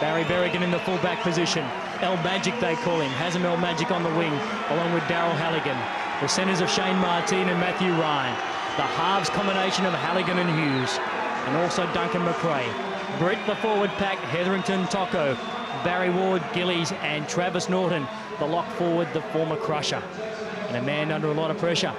Barry Berrigan in the fullback position. El Magic, they call him. Has him El Magic on the wing, along with Daryl Halligan. The centres of Shane Martin and Matthew Ryan. The halves combination of Halligan and Hughes, and also Duncan McRae. Britt, the forward pack, Hetherington, Tocco, Barry Ward, Gillies, and Travis Norton, the lock forward, the former Crusher. And a man under a lot of pressure.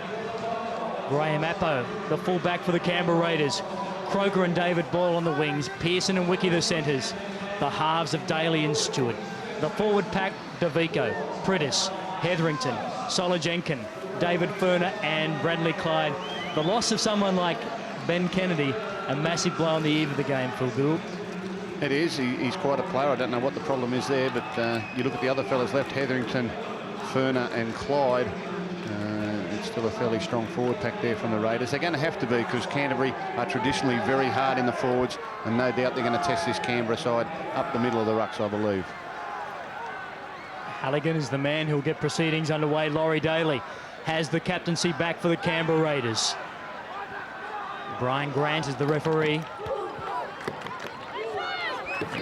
Graham Appo, the fullback for the Canberra Raiders. Croker and David Boyle on the wings. Pearson and Wiki, the centres. The halves of Daly and Stewart. The forward pack, DeVico, Prittis, Hetherington, Solojenkin, David Furner, and Bradley Clyde. The loss of someone like Ben Kennedy, a massive blow on the eve of the game, Phil Gould. It is. He's quite a player. I don't know what the problem is there, but you look at the other fellas left, Hetherington, Furner and Clyde. It's still a fairly strong forward pack there from the Raiders. They're going to have to be, because Canterbury are traditionally very hard in the forwards, and no doubt they're going to test this Canberra side up the middle of the rucks, I believe. Halligan is the man who'll get proceedings underway. Laurie Daly has the captaincy back for the Canberra Raiders. Brian Grant is the referee.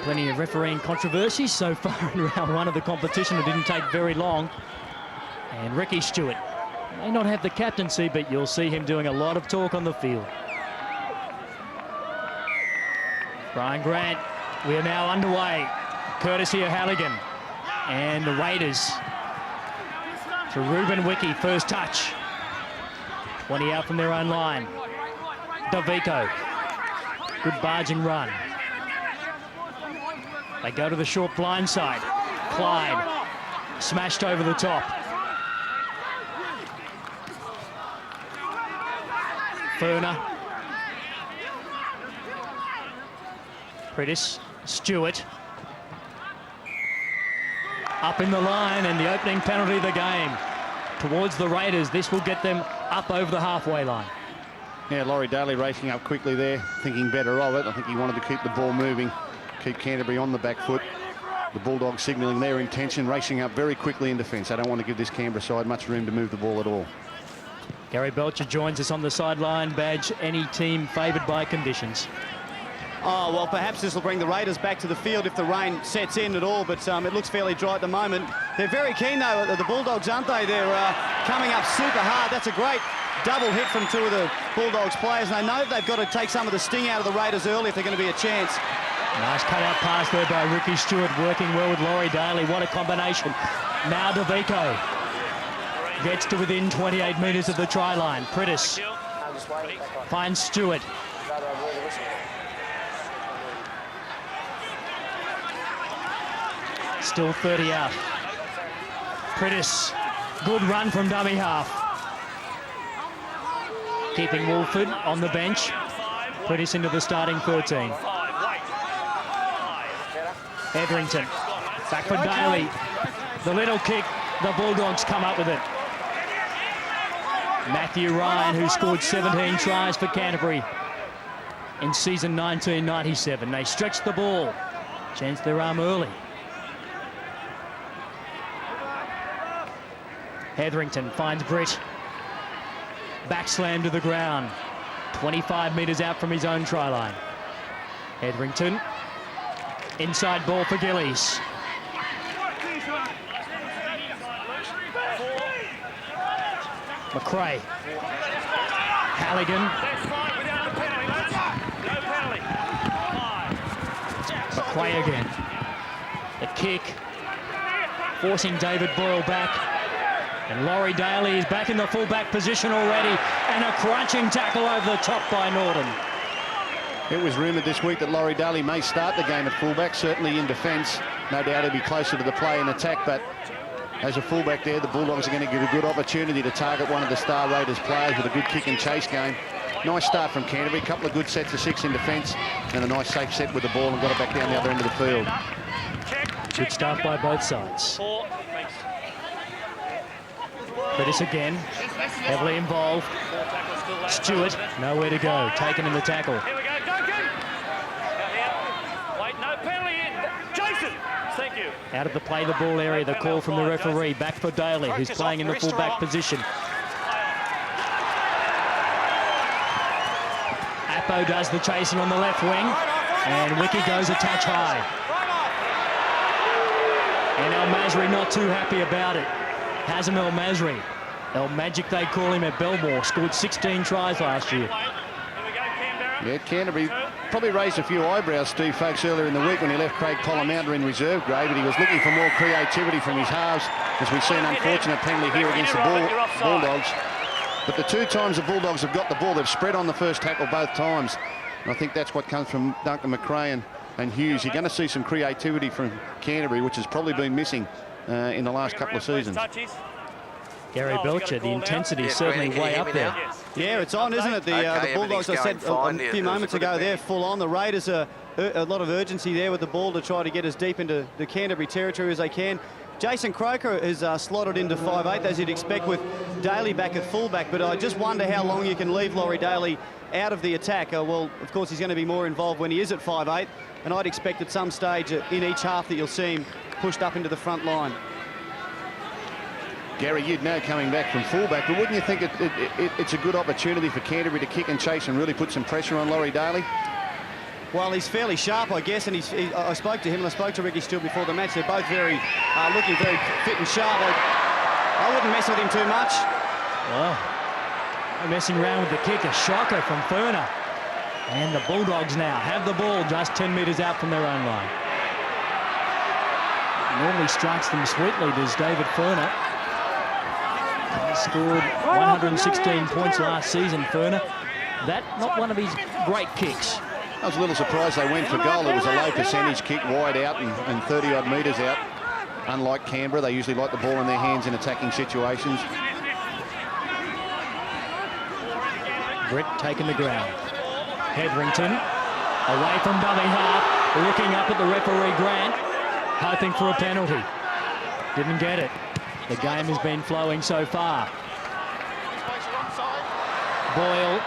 Plenty of refereeing controversy so far in round one of the competition. It didn't take very long. And Ricky Stewart may not have the captaincy, but you'll see him doing a lot of talk on the field. Brian Grant, we are now underway, courtesy of Halligan. And the Raiders to Ruben Wiki, first touch. 20 out from their own line. DeVico, good barging run. They go to the short blind side. Clyde, smashed over the top. Furner. Prittis, Stewart. Up in the line, and the opening penalty of the game towards the Raiders. This will get them up over the halfway line. Yeah, Laurie Daly racing up quickly there, thinking better of it. I think he wanted to keep the ball moving, keep Canterbury on the back foot. The Bulldogs signalling their intention, racing up very quickly in defence. They don't want to give this Canberra side much room to move the ball at all. Gary Belcher joins us on the sideline. Badge, any team favoured by conditions? Oh, well, perhaps this will bring the Raiders back to the field if the rain sets in at all, but it looks fairly dry at the moment. They're very keen, though, the Bulldogs, aren't they? They're coming up super hard. That's a great double hit from two of the Bulldogs players, and they know they've got to take some of the sting out of the Raiders early if they're going to be a chance. Nice cut-out pass there by Ricky Stewart, working well with Laurie Daly. What a combination. Now DeVico gets to within 28 metres of the try line. Prittis finds Stewart. Still 30 out. Prittis, good run from dummy half. Keeping Wolford on the bench. Prittis into the starting 13. Hetherington, back for Daly. The little kick, the Bulldogs come up with it. Matthew Ryan, who scored 17 tries for Canterbury in season 1997. They stretched the ball, changed their arm early. Hetherington finds Britt. Back slam to the ground. 25 metres out from his own try line. Hetherington. Inside ball for Gillies. McRae. Halligan. McRae again. The kick. Forcing David Boyle back. And Laurie Daly is back in the fullback position already, and a crunching tackle over the top by Norton. It was rumoured this week that Laurie Daly may start the game at fullback, certainly in defence. No doubt he'll be closer to the play and attack, but as a fullback there, the Bulldogs are going to get a good opportunity to target one of the Star Raiders players with a good kick and chase game. Nice start from Canterbury, a couple of good sets of 6 in defence, and a nice safe set with the ball and got it back down the other end of the field. Good start by both sides. Prittis again, heavily involved. Stewart, nowhere to go, taken in the tackle. Here we go, Duncan! Wait, no penalty in. Jason, thank you. Out of the play the ball area, the call from the referee. Back for Daly, who's playing in the full-back position. Appo does the chasing on the left wing, and Wiki goes a touch high. Masri not too happy about it. Hazem El Masri. El Magic, they call him, at Belmore. Scored 16 tries last year. Yeah, Canterbury probably raised a few eyebrows, Steve Folkes, earlier in the week when he left Craig Pollamounder in reserve grade, but he was looking for more creativity from his halves, as we've seen an unfortunate penalty here against the Bulldogs. But the 2 times the Bulldogs have got the ball, they've spread on the first tackle both times. And I think that's what comes from Duncan McRae and Hughes. You're going to see some creativity from Canterbury, which has probably been missing in the last couple of seasons. Gary Belcher, the intensity is certainly way up there. Yeah, it's on, isn't it? The Bulldogs, I said a few moments ago, they're full on. The Raiders are a lot of urgency there with the ball to try to get as deep into the Canterbury territory as they can. Jason Croker is slotted into 5'8", as you'd expect with Daly back at fullback, but I just wonder how long you can leave Laurie Daly out of the attack. Well, of course, he's going to be more involved when he is at 5'8", and I'd expect at some stage in each half that you'll see him pushed up into the front line. Gary, you'd know coming back from fullback, but wouldn't you think it's a good opportunity for Canterbury to kick and chase and really put some pressure on Laurie Daly? Well, he's fairly sharp, I guess, and I spoke to him and I spoke to Ricky Steele before the match. They're both looking very fit and sharp. I wouldn't mess with him too much. Well, messing around with the kick, a shocker from Furner. And the Bulldogs now have the ball just 10 metres out from their own line. Normally strikes them sweetly, does David Furner. He scored 116 points last season, Furner. That, not one of his great kicks. I was a little surprised they went for goal. It was a low percentage kick, wide out and 30-odd metres out. Unlike Canberra, they usually like the ball in their hands in attacking situations. Britt taking the ground. Hetherington away from dummy half, looking up at the referee Grant, hoping for a penalty. Didn't get it. The game has been flowing so far. Boyle,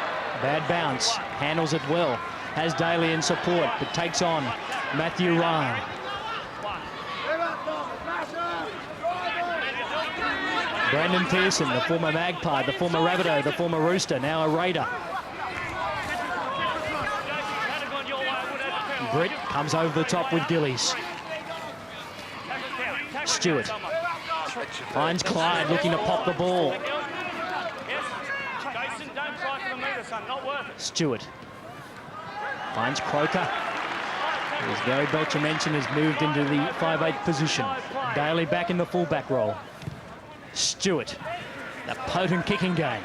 bad bounce, handles it well. Has Daly in support, but takes on Matthew Ryan. Brandon Pearson, the former Magpie, the former Rabbitoh, the former Rooster, now a Raider. Britt comes over the top with Gillies. Stewart finds Clyde looking to pop the ball. Stewart finds Croker. As Gary Belcher mentioned, has moved into the 5'8" position. Daly back in the fullback role. Stewart, the potent kicking game.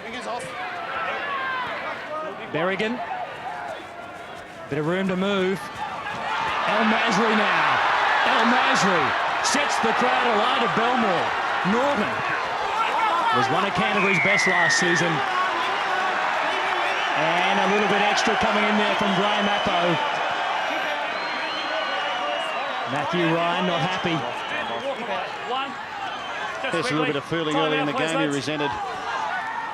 Berrigan, bit of room to move. El Masri now. El Masri sets the crowd alight at Belmore. Norton was one of Canterbury's best last season. And a little bit extra coming in there from Graham Appo. Matthew Ryan not happy. There's a little bit of fooling early in the game. He resented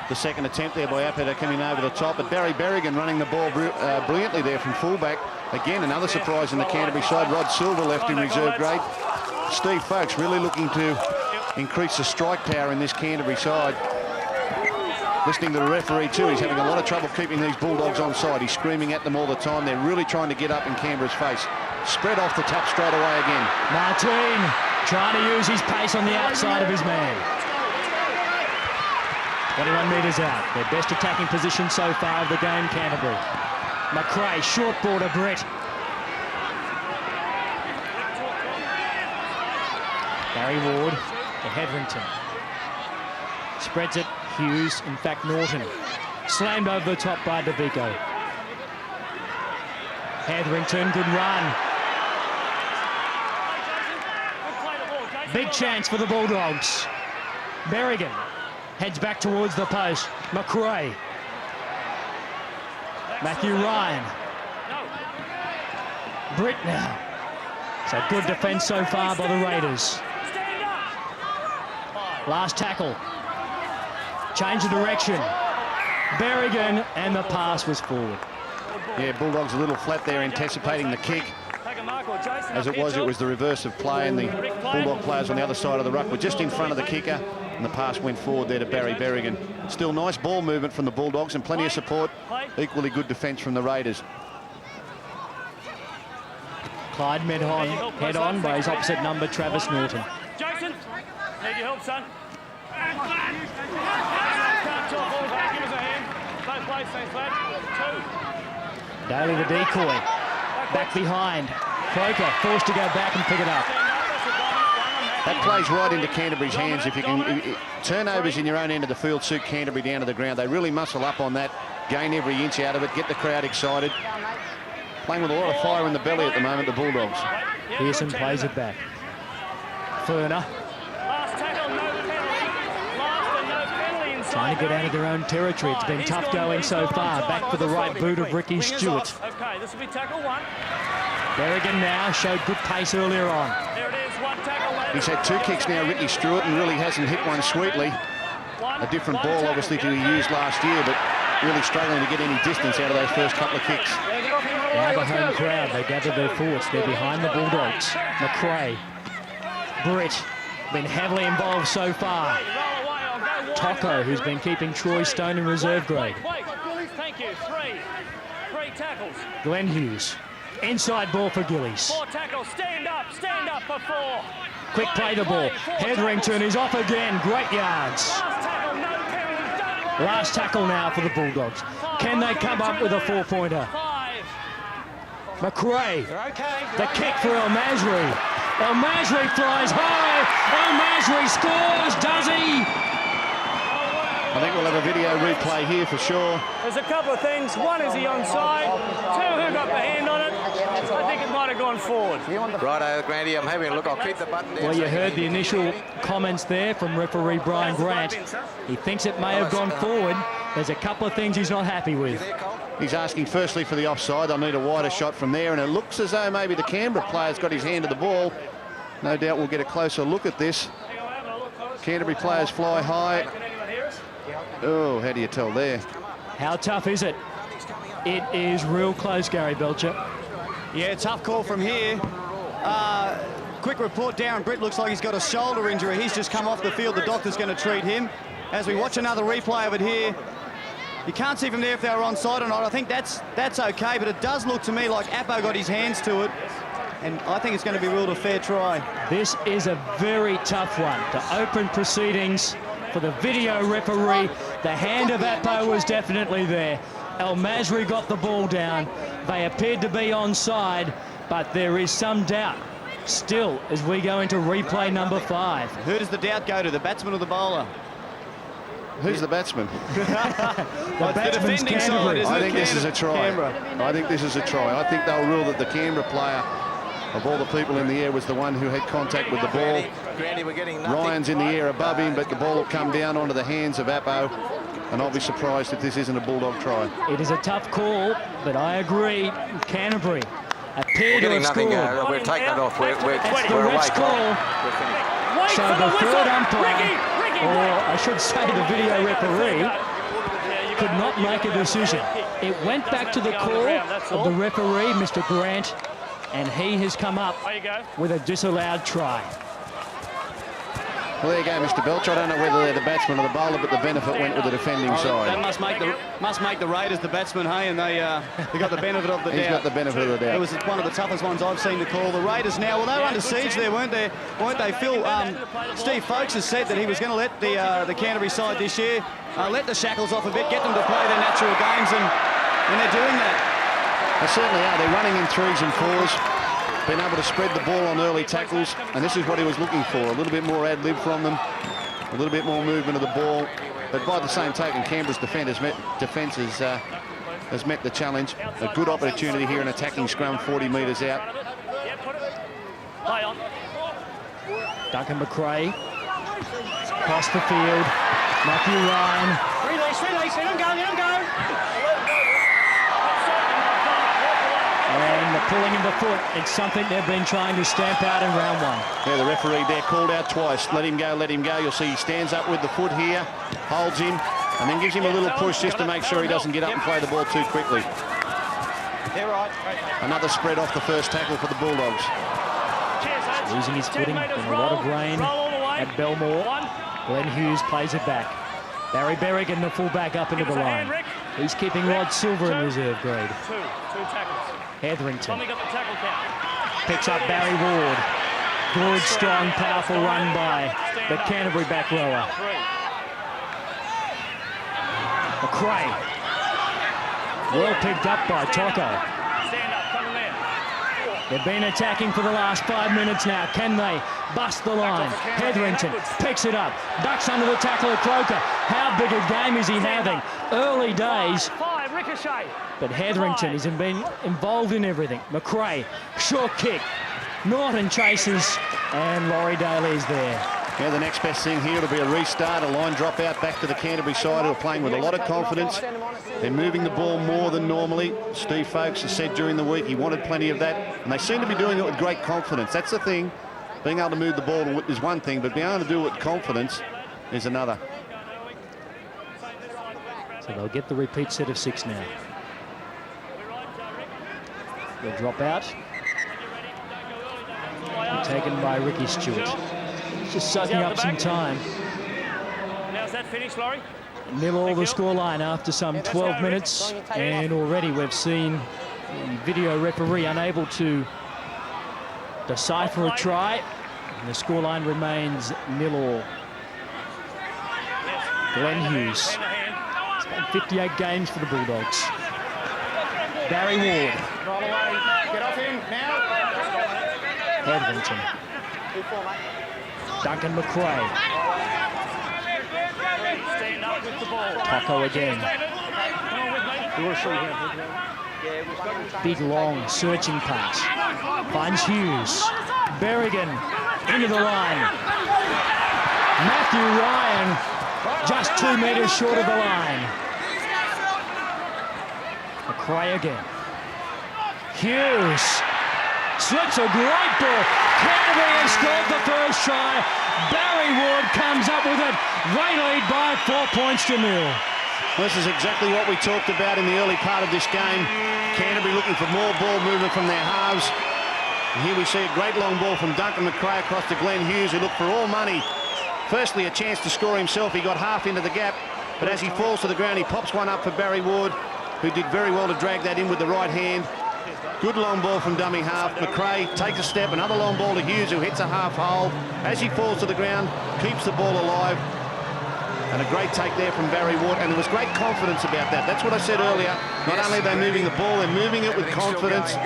the second attempt there by Appo coming over the top. But Barry Berrigan running the ball brilliantly there from fullback. Again, another surprise in the Canterbury side. Rod Silver left in reserve grade. Steve Folkes really looking to increase the strike power in this Canterbury side. Listening to the referee too, he's having a lot of trouble keeping these Bulldogs on side. He's screaming at them all the time. They're really trying to get up in Canberra's face. Spread off the tap straight away again. Martin trying to use his pace on the outside of his man. 21 metres out. Their best attacking position so far of the game, Canterbury. McRae, short ball to Brett. Barry Ward to Hetherington. Spreads it, Hughes, in fact Norton. Slammed over the top by DeVico. Hetherington, good run. Big chance for the Bulldogs. Berrigan heads back towards the post. McRae. Matthew Ryan. Britt now. So good defence so far by the Raiders. Last tackle. Change of direction. Berrigan, and the pass was forward. Yeah, Bulldogs a little flat there, anticipating the kick. As it was the reverse of play, and the Bulldog players on the other side of the ruck were just in front of the kicker, and the pass went forward there to Barry Berrigan. Still nice ball movement from the Bulldogs and plenty of support. Equally good defence from the Raiders. Clyde head on by his opposite number, Travis Norton. Jason. Need your help, son. Can't talk all back. Give us a hand. Both plays, thanks, lad. 2. Daly the decoy. Back behind. Croker forced to go back and pick it up. That plays right into Canterbury's hands. If you can, turnovers in your own end of the field suit Canterbury down to the ground. They really muscle up on that, gain every inch out of it, get the crowd excited. Playing with a lot of fire in the belly at the moment, the Bulldogs. Pearson plays it back. Furner Last tackle, no penalty. Last and no penalty inside. trying to get out of their own territory. It's been tough going so far. Back for the right boot of Ricky Stewart. Okay, this will be tackle 1. Berrigan now showed good pace earlier on. There it is, 1 tackle, lad. He's had 2 kicks now, Ricky Stewart, and really hasn't hit one sweetly. A different ball, obviously, to he used last year, but really struggling to get any distance out of those first couple of kicks. Now the home crowd, they gather their thoughts. They're behind the Bulldogs. McRae, Britt, been heavily involved so far. Tocco, who's been keeping Troy Stone in reserve grade. Wait. Thank you. 3 tackles. Glenn Hughes, inside ball for Gillies. 4 tackles. Stand up for 4. Quick play the ball. Hetherington is off again. Great yards. Last tackle, no penalty. Don't. Last tackle now for the Bulldogs. Can they come up with a 4-pointer? 5. McRae, the kick for El Masri. El Masri flies high. El Masri scores, does he? I think we'll have a video replay here for sure. There's a couple of things. 1 is the onside. 2, who got the hand on it? I think it might have gone forward. Righto, Grandy, I'm having a look. I'll keep the button down. Well, you heard the initial comments there from referee Brian Grant. He thinks it may have gone forward. There's a couple of things he's not happy with. He's asking firstly for the offside. They'll need a wider shot from there, and it looks as though maybe the Canberra player's got his hand to the ball. No doubt we'll get a closer look at this. Canterbury players fly high. Oh, how do you tell there? How tough is it? It is real close, Gary Belcher. Yeah, tough call from here. Quick report, Darren Britt looks like he's got a shoulder injury. He's just come off the field. The doctor's going to treat him. As we watch another replay of it here, you can't see from there if they were onside or not. I think that's okay, but it does look to me like Appo got his hands to it, and I think it's going to be ruled a fair try. This is a very tough one to open proceedings for the video referee. The hand of Appo was definitely there. El Masri got the ball down. They appeared to be onside, but there is some doubt still as we go into replay number 5. Who does the doubt go to, the batsman or the bowler? Who's the batsman? The batsman's defending side, Canterbury. isn't I it? think this is a try. Canberra. I think this is a try. I think they'll rule that the Canberra player, of all the people in the air, was the one who had contact with the ball. Grandy, we're getting nothing. Ryan's in the air above him, but the ball will come down onto the hands of Appo, and I'll be surprised if this isn't a Bulldog try. It is a tough call, but I agree. Canterbury appear We're to getting have nothing. scored. We'll take that off. We're It's the away. ref's call. We're finished. Wait So for the whistle. third umpire, Ricky, or wait. I should say the video referee, could not make a decision. It went back to the call of the referee, Mr. Grant, and he has come up There you go. with a disallowed try. Well, there you go, Mr. Belcher. I don't know whether they're the batsman or the bowler, but the benefit went with the defending That side. must make the Raiders the batsman, hey, and they got the benefit of the doubt. He's got the benefit of the It doubt. was one of the toughest ones I've seen to call. The Raiders now, well, they were under siege there, weren't they? Phil, Steve Folkes has said that he was going to let the Canterbury side this year let the shackles off a bit, get them to play their natural games, and they're doing that. They certainly are. They're running in 3s and 4s, been able to spread the ball on early tackles, and this is what he was looking for. A little bit more ad-lib from them, a little bit more movement of the ball. But by the same token, Canberra's defence has met the challenge. A good opportunity here, an attacking scrum 40 metres out. Play on. Duncan McRae, across the field. Matthew Ryan. Release, let him go. And the pulling of the foot, it's something they've been trying to stamp out in round 1. Yeah, the referee there called out twice. Let him go, let him go. You'll see he stands up with the foot here, holds him, and then gives him a little push just to make sure he doesn't get up and play the ball too quickly. They're right. Another spread off the first tackle for the Bulldogs. Losing his footing in a lot of rain at Belmore. Glenn Hughes plays it back. Barry Berrigan, the fullback, up into the line. He's keeping Rod Silver in reserve grade. Two tackles. Hetherington Tommy got the tackle count. picks up Barry Ward. Good, strong, powerful run by the Canterbury back rower. McRae. Well picked up by Tocco. They've been attacking for the last 5 minutes now. Can they bust the line? Hetherington picks it up. Ducks under the tackle of Croker. How big a game is he having? Early days. But Hetherington has been involved in everything. McRae, short kick. Norton chases, and Laurie Daly is there. Yeah, the next best thing here will be a restart, a line drop out back to the Canterbury side, who are playing with a lot of confidence. They're moving the ball more than normally. Steve Folkes has said during the week he wanted plenty of that, and they seem to be doing it with great confidence. That's the thing. Being able to move the ball is one thing, but being able to do it with confidence is another. So they'll get the repeat set of 6 now. They'll drop out. Taken by Ricky Stewart. Just soaking up some time. Now's that finished, Laurie? 0-0 the scoreline after some 12 minutes, and already we've seen the video referee unable to decipher a try, and the scoreline remains 0-0. Glenn Hughes. It's been 58 games for the Bulldogs. Barry Ward. Get off him now. Hetherington. Duncan McRae. Stand up with the ball. Tocco again. Big, long, searching pass. Finds Hughes. Berrigan into the line. Matthew Ryan just 2 metres short of the line. McRae again. Hughes slips a great ball. Canterbury has scored the first try. Barry Ward comes up with it. Great lead by 4 points to 0. This is exactly what we talked about in the early part of this game. Canterbury looking for more ball movement from their halves. And here we see a great long ball from Duncan McRae across to Glenn Hughes, who looked for all money. Firstly, a chance to score himself. He got half into the gap, but as he falls to the ground, he pops one up for Barry Ward, who did very well to drag that in with the right hand. Good long ball from dummy half. McRae takes a step, another long ball to Hughes, who hits a half hole. As he falls to the ground, keeps the ball alive. And a great take there from Barry Ward, and there was great confidence about that. That's what I said earlier. Not only are they moving the ball, they're moving it with confidence.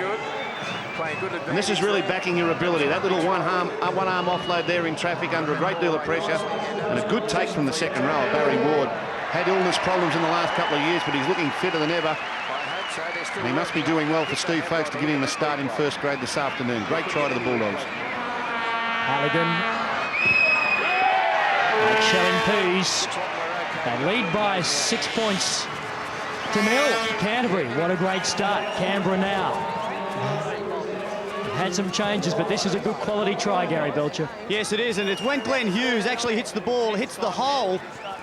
And this is really backing your ability. That little one-arm offload there in traffic under a great deal of pressure. And a good take from the second rower, Barry Ward. Had illness problems in the last couple of years, but he's looking fitter than ever. And he must be doing well for Steve Folkes to give him a start in first grade this afternoon. Great try to the Bulldogs. Halligan. Shelling Pease. They lead by 6 points to 0. Canterbury, what a great start. Canberra now. Had some changes, but this is a good quality try, Gary Belcher. Yes, it is, and it's when Glenn Hughes actually hits the ball, hits the hole.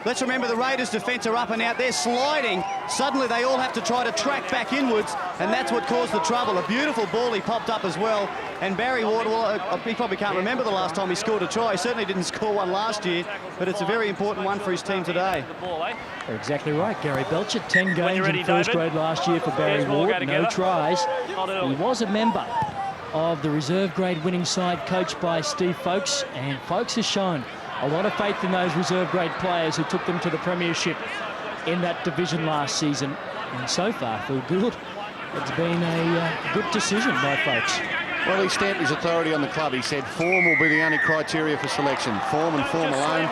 Let's remember the Raiders' defence are up and out. They're sliding. Suddenly they all have to try to track back inwards, and that's what caused the trouble. A beautiful ball he popped up as well. And Barry Ward, well, he probably can't remember the last time he scored a try. He certainly didn't score one last year, but it's a very important one for his team today. You're exactly right, Gary Belcher. 10 games in first grade last year for Barry Ward. No tries. He was a member of the reserve grade winning side coached by Steve Folkes, and Folkes has shown a lot of faith in those reserve grade players who took them to the premiership in that division last season. And so far, feel good. It's been a good decision by Folkes. Well, he stamped his authority on the club. He said form will be the only criteria for selection. Form and form alone.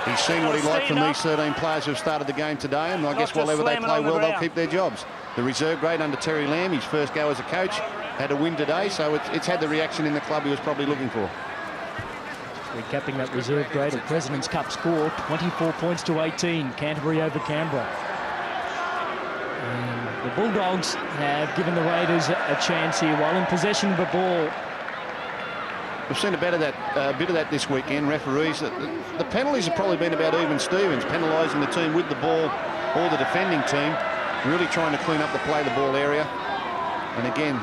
He's seen what he liked from these 13 players who have started the game today, and I guess whatever they play well, they'll keep their jobs. The reserve grade under Terry Lamb, his first go as a coach, had a win today, so it's had the reaction in the club he was probably looking for. Recapping that reserve grade of President's Cup score, 24 points to 18, Canterbury over Canberra. And the Bulldogs have given the Raiders a chance here while in possession of the ball. We've seen a bit of that this weekend. Referees, the penalties have probably been about even Stevens, penalising the team with the ball or the defending team, really trying to clean up the play the ball area. And again,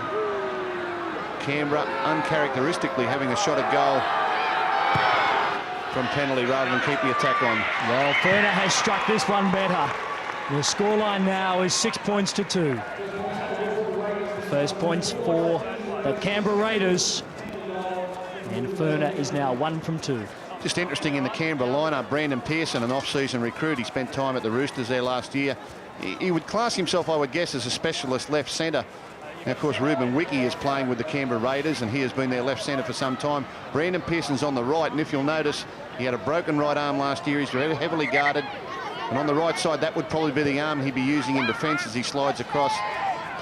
Canberra uncharacteristically having a shot at goal from penalty rather than keep the attack on. Well, Ferner has struck this one better. The scoreline now is 6 points to 2. The first points for the Canberra Raiders. And Furner is now 1 from 2. Just interesting in the Canberra lineup, Brandon Pearson, an off-season recruit. He spent time at the Roosters there last year. He would class himself, I would guess, as a specialist left centre. Now, of course, Ruben Wiki is playing with the Canberra Raiders, and he has been their left centre for some time. Brandon Pearson's on the right, and if you'll notice, he had a broken right arm last year. He's very heavily guarded. And on the right side, that would probably be the arm he'd be using in defence as he slides across.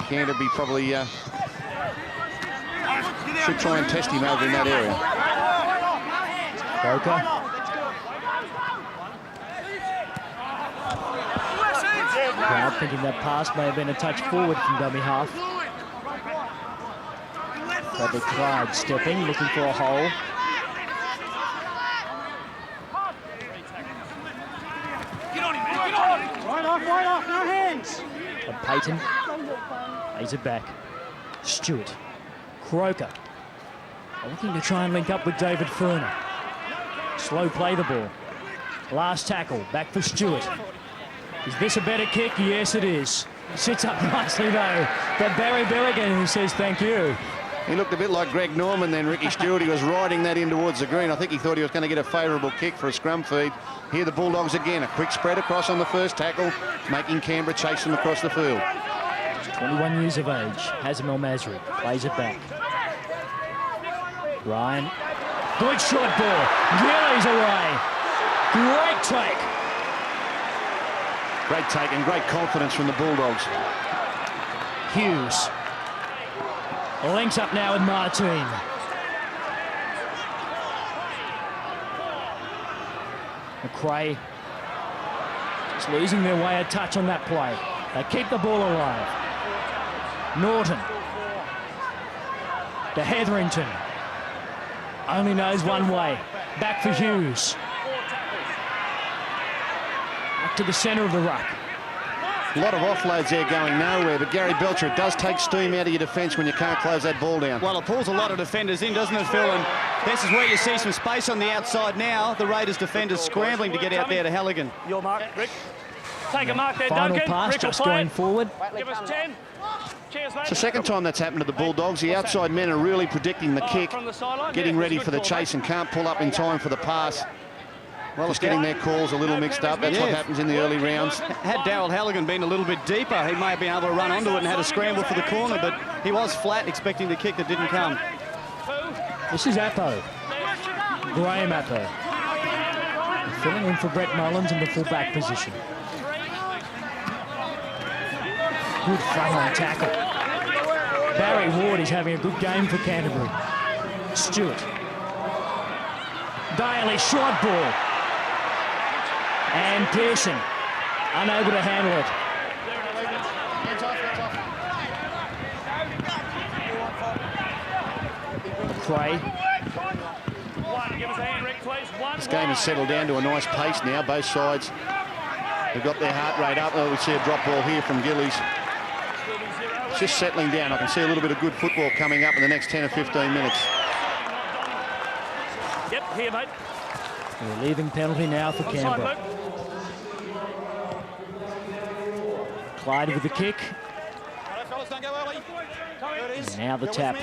Canterbury probably should try and test him over in that area. Croker. Crowd thinking that pass may have been a touch forward from dummy half. Bradley Clyde stepping, looking for a hole. Right off, no hands. And Payton lays it back. Stewart. Croker. Looking to try and link up with David Furner. Slow play the ball. Last tackle, back for Stewart. Is this a better kick? Yes, it is. Sits up nicely though. But Barry Billigan, who says thank you. He looked a bit like Greg Norman then, Ricky Stewart. He was riding that in towards the green. I think he thought he was going to get a favourable kick for a scrum feed. Here the Bulldogs again. A quick spread across on the first tackle, making Canberra chase them across the field. 21 years of age. Hazem El Masri plays it back. Ryan. Good short ball. Gillies away. Great take. Great take and great confidence from the Bulldogs. Hughes. Links up now with Martin. McRae just losing their way a touch on that play. They keep the ball alive. Norton to Hetherington. Only knows one way. Back for Hughes. Back to the centre of the ruck. A lot of offloads there going nowhere, but Gary Belcher, it does take steam out of your defence when you can't close that ball down. Well, it pulls a lot of defenders in, doesn't it, Phil? And this is where you see some space on the outside now. The Raiders defenders scrambling to get out there to Halligan. Your mark, Rick. Take a mark there, Final Duncan. pass Rick will just play going it. forward. Give us 10. Cheers, mate. It's the second time that's happened to the Bulldogs. The outside men are really predicting the kick, From the sideline. getting Yeah, ready good for the call, chase mate. and can't pull up in time for the pass. Well, it's getting their calls a little mixed up. That's what happens in the early rounds. Had Darryl Halligan been a little bit deeper, he may have been able to run onto it and had a scramble for the corner, but he was flat expecting the kick that didn't come. This is Appo. Graham Appo. Filling in for Brett Mullins in the full-back position. Good front-on tackle. Barry Ward is having a good game for Canterbury. Stewart. Daly, short ball. And Pearson, unable to handle it. Cray. Give us a hand, Rick, please. This game has settled down to a nice pace now. Both sides have got their heart rate up. Oh, we see a drop ball here from Gillies. It's just settling down. I can see a little bit of good football coming up in the next 10 or 15 minutes. Yep, here, mate. A relieving penalty now for Canberra. Onside, Clyde with the kick. fellas, don't go early. And now the tap.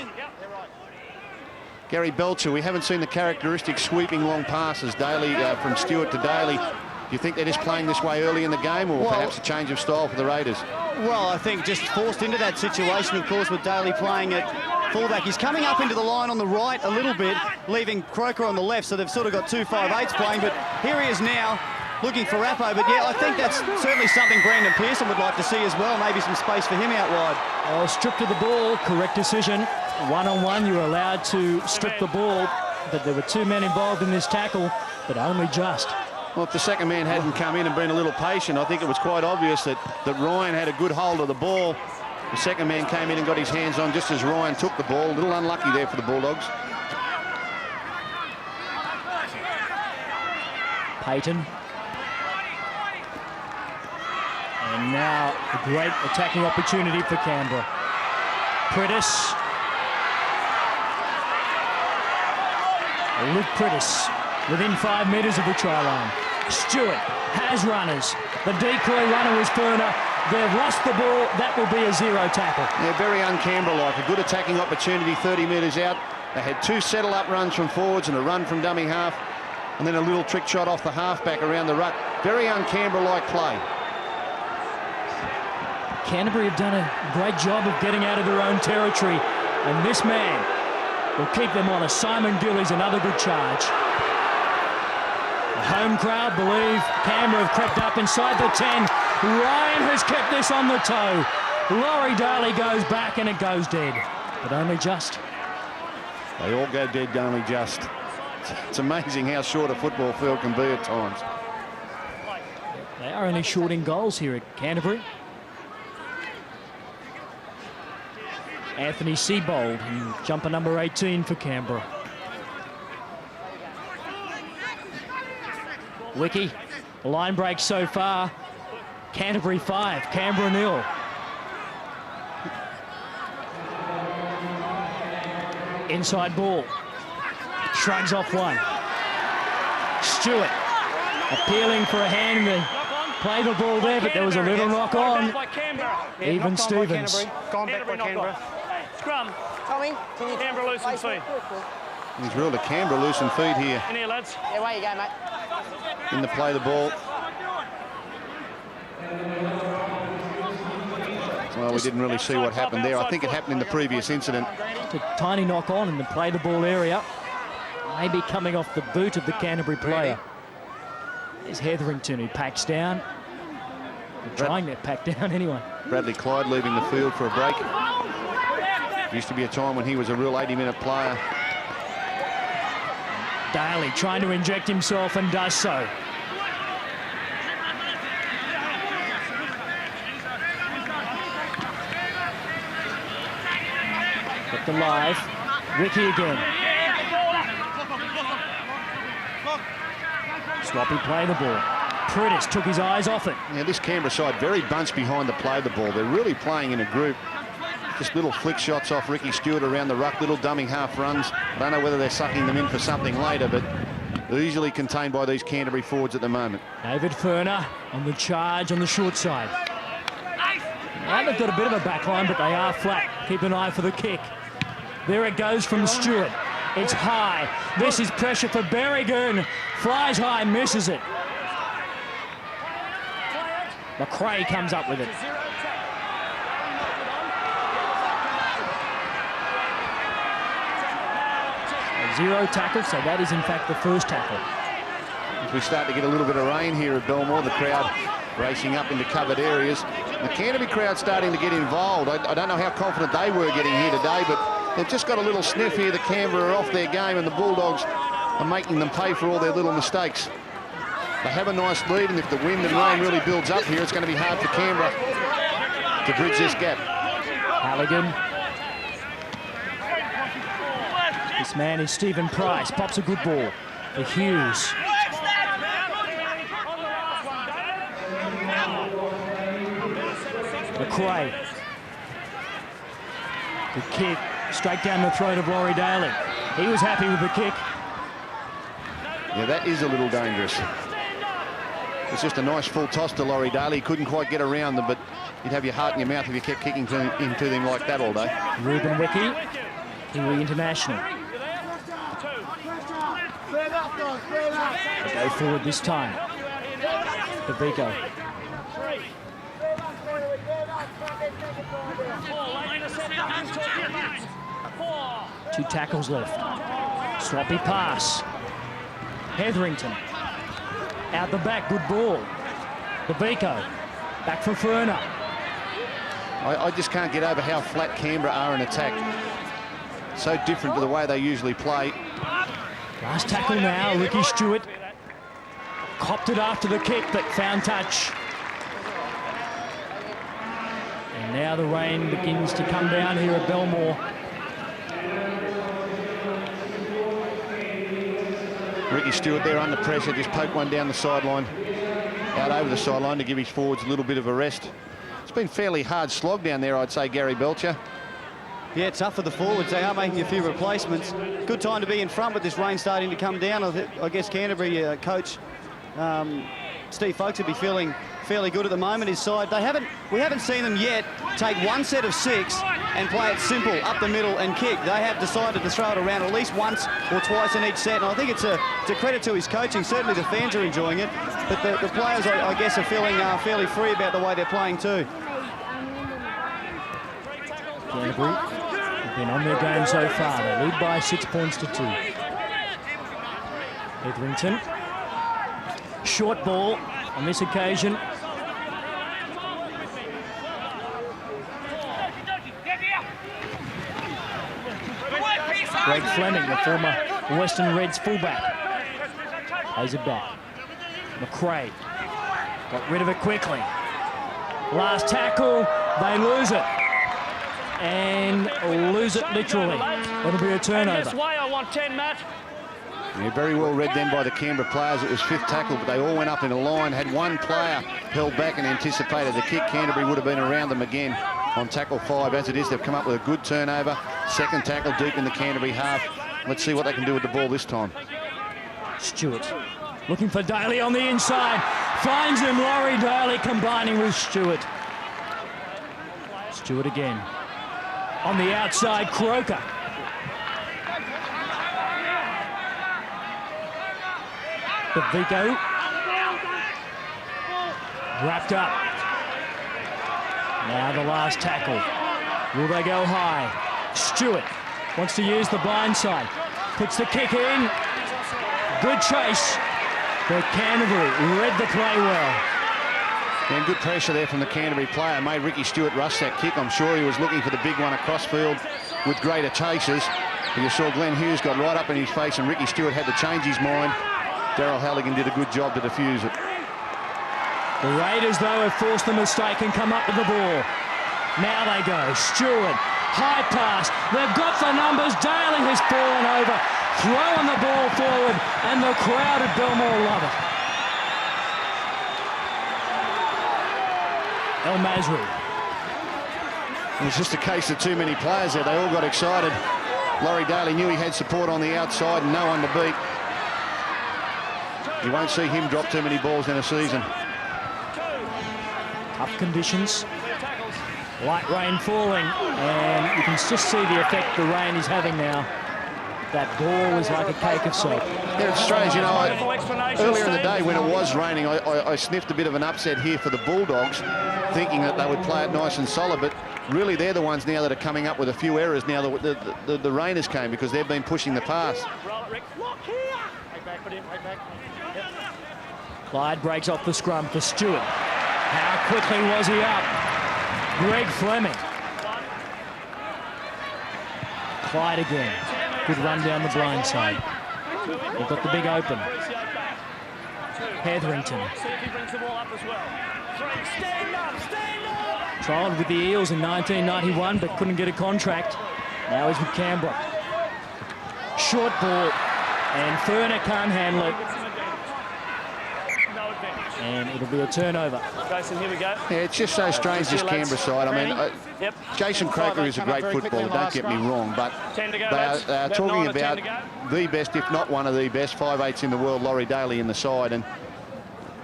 Gary Belcher, we haven't seen the characteristic sweeping long passes. Daly from Stewart to Daly. Do you think they're just playing this way early in the game, or perhaps a change of style for the Raiders? Well, I think just forced into that situation, of course, with Daly playing at fullback. He's coming up into the line on the right a little bit, leaving Croker on the left, so they've sort of got 2 5/8s playing, but here he is now looking for Rappo. But yeah, I think that's certainly something Brandon Pearson would like to see as well, maybe some space for him out wide. Oh, stripped of the ball, correct decision. One-on-one, you're allowed to strip the ball, but there were 2 men involved in this tackle, but only just. Well, if the second man hadn't come in and been a little patient, I think it was quite obvious that Ryan had a good hold of the ball. The second man came in and got his hands on just as Ryan took the ball. A little unlucky there for the Bulldogs. Payton. And now a great attacking opportunity for Canberra. Prittis. Luke Prittis within 5 metres of the try line. Stewart has runners. The decoy runner was Furner. They've lost the ball. That will be a 0 tackle. Yeah, very un-Canberra-like. A good attacking opportunity 30 metres out. They had 2 settle-up runs from forwards and a run from dummy half, and then a little trick shot off the halfback around the ruck. Very un-Canberra-like play. Canterbury have done a great job of getting out of their own territory, and this man will keep them on. Simon Gillies, another good charge. The home crowd believe Canberra have crept up inside the 10. Ryan has kept this on the toe. Laurie Daly goes back and it goes dead, but only just. They all go dead, only just. It's amazing how short a football field can be at times. They are only short in goals here at Canterbury. Anthony Seibold, jumper number 18 for Canberra. Wiki, the line break so far. Canterbury 5, Canberra 0. Inside ball. Shrugs off one. Stewart appealing for a hand. They play the ball there, but there was a little knock on. Even Stevens. Gone back by Canberra. Scrum. Tommy, Canberra loosen feet. He's ruled a Canberra loosen feet here In here, lads. Yeah, away you go, mate. in the play the ball. Well, we didn't really see what happened there. I think it happened in the previous incident. It's a tiny knock on in the play the ball area. Maybe coming off the boot of the Canterbury player. There's Hetherington, who packs down. Trying to pack down anyway. Bradley Clyde leaving the field for a break. Used to be a time when he was a real 80-minute player. Daly trying to inject himself and does so. Got the live. Ricky again. Sloppy play the ball. Prentice took his eyes off it. Yeah, this Canberra side very bunched behind the play the ball. They're really playing in a group. Just little flick shots off Ricky Stewart around the ruck, little dummy half runs. I don't know whether they're sucking them in for something later, but they're easily contained by these Canterbury forwards at the moment. David Furner on the charge on the short side. Now they've got a bit of a back line, but they are flat. Keep an eye for the kick. There it goes from Stewart. It's high. This is pressure for Berrigan. Flies high, misses it. McRae comes up with it. A 0 tackle, so that is in fact the first tackle. As we start to get a little bit of rain here at Belmore, the crowd racing up into covered areas. The Canterbury crowd starting to get involved. I don't know how confident they were getting here today, but they've just got a little sniff here. The Canberra are off their game and the Bulldogs are making them pay for all their little mistakes. They have a nice lead, and if the wind and rain really builds up here, it's going to be hard for Canberra to bridge this gap. Halligan. This man is Stephen Price. Pops a good ball for Hughes. McRae. The kick straight down the throat of Laurie Daly. He was happy with the kick. Yeah, that is a little dangerous. It's just a nice full toss to Laurie Daly. He couldn't quite get around them, but you'd have your heart in your mouth if you kept kicking into them like that all day. Ruben Wiki, Kiwi international. They go forward this time. Babico. Two tackles left. Sloppy pass. Hetherington. Out the back, good ball. Babico. Back for Furner. I just can't get over how flat Canberra are in attack. So different to the way they usually play. Last tackle now, Ricky Stewart. Copped it after the kick, but found touch. And now the rain begins to come down here at Belmore. Ricky Stewart there under pressure, just poked one down the sideline, out over the sideline to give his forwards a little bit of a rest. It's been fairly hard slog down there, I'd say, Gary Belcher. Yeah, tough for the forwards. They are making a few replacements. Good time to be in front with this rain starting to come down. I guess Canterbury coach Steve Folkes will be feeling fairly good at the moment. His side, we haven't seen them yet take one set of 6 and play it simple, up the middle and kick. They have decided to throw it around at least once or twice in each set, and I think it's a credit to his coaching. Certainly the fans are enjoying it, but the players, I guess, are feeling fairly free about the way they're playing too. Canterbury have been on their game so far. They lead by 6 points to 2. Etherington. Short ball on this occasion. Greg Fleming, the former Western Reds fullback. Plays it back. McRae got rid of it quickly. Last tackle, they lose it. And lose it literally. It'll be a turnover. This way, I want 10, Matt. Yeah, very well read then by the Canberra players. It was 5th tackle, but they all went up in a line. Had one player held back and anticipated the kick. Canterbury would have been around them again on tackle 5. As it is, they've come up with a good turnover. 2nd tackle deep in the Canterbury half. Let's see what they can do with the ball this time. Stewart looking for Daly on the inside. Finds him, Laurie Daly combining with Stewart. Stewart again. On the outside, Croker. Vico. Wrapped up. Now the last tackle. Will they go high? Stewart wants to use the blind side. Puts the kick in. Good chase. But Canterbury read the play well. And good pressure there from the Canterbury player. Made Ricky Stewart rush that kick. I'm sure he was looking for the big one across field with greater chases. But you saw Glenn Hughes got right up in his face and Ricky Stewart had to change his mind. Daryl Halligan did a good job to defuse it. The Raiders, though, have forced the mistake and come up with the ball. Now they go. Stewart, high pass. They've got the numbers. Daly has fallen over, throwing the ball forward, and the crowd at Belmore love it. El Masri. It was just a case of too many players there. They all got excited. Laurie Daly knew he had support on the outside and no one to beat. You won't see him drop too many balls in a season. Tough conditions. Light rain falling, and you can just see the effect the rain is having now. That ball is like a cake of soap. Yeah, it's strange, you know, earlier in the day when it was raining, I sniffed a bit of an upset here for the Bulldogs, thinking that they would play it nice and solid, but really they're the ones now that are coming up with a few errors now that the rainers came, because they've been pushing the pass. Clyde breaks off the scrum for Stewart. How quickly was he up? Greg Fleming. Clyde again. Good run down the blind side. They've got the big open. Hetherington. Trialled with the Eels in 1991, but couldn't get a contract. Now he's with Canberra. Short ball, and Furner can't handle it. And it'll be a turnover. Jason, here we go. Yeah, it's just so strange, this Canberra side. I mean, Jason Croker is a great footballer, don't get me wrong, but they are talking about the best, if not one of the best, 5/8 in the world, Laurie Daly in the side. And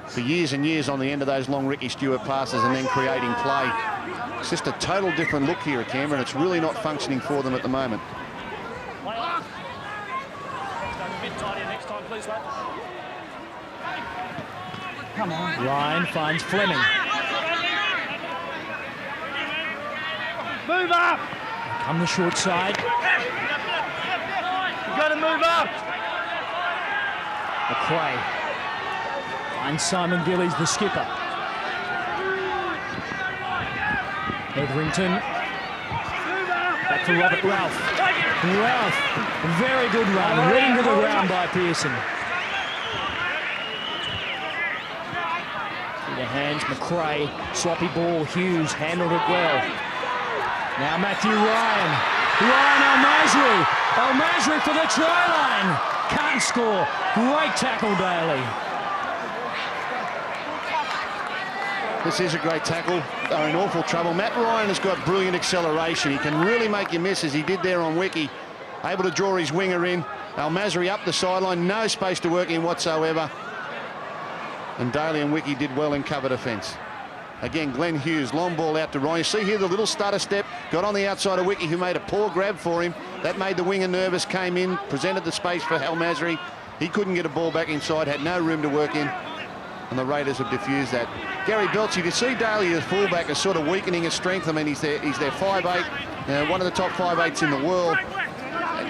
for years and years on the end of those long Ricky Stewart passes and then creating play. It's just a total different look here at Canberra, and it's really not functioning for them at the moment. Come on. Ryan finds Fleming. Move up! On the short side. You've got to move up! McRae finds Simon Gillies, the skipper. Etherington. Back to Robert Ralph. Ralph, very good run. Reading to the ground by Pearson. The hands, McRae, sloppy ball, Hughes handled it well. Now Matthew Ryan. Ryan El Masri for the try line. Can't score. Great tackle, Daly. This is a great tackle. They're in awful trouble. Matt Ryan has got brilliant acceleration. He can really make you miss, as he did there on Wiki. Able to draw his winger in. El Masri up the sideline, no space to work in whatsoever. And Daly and Wiki did well in cover defence. Again, Glenn Hughes, long ball out to Ryan. You see here the little stutter step, got on the outside of Wiki, who made a poor grab for him. That made the winger nervous, came in, presented the space for Al Masri. He couldn't get a ball back inside, had no room to work in, and the Raiders have diffused that. Gary Belcher, you see Daly as fullback is sort of weakening his strength. I mean, he's their 5'8", one of the top 5'8s in the world.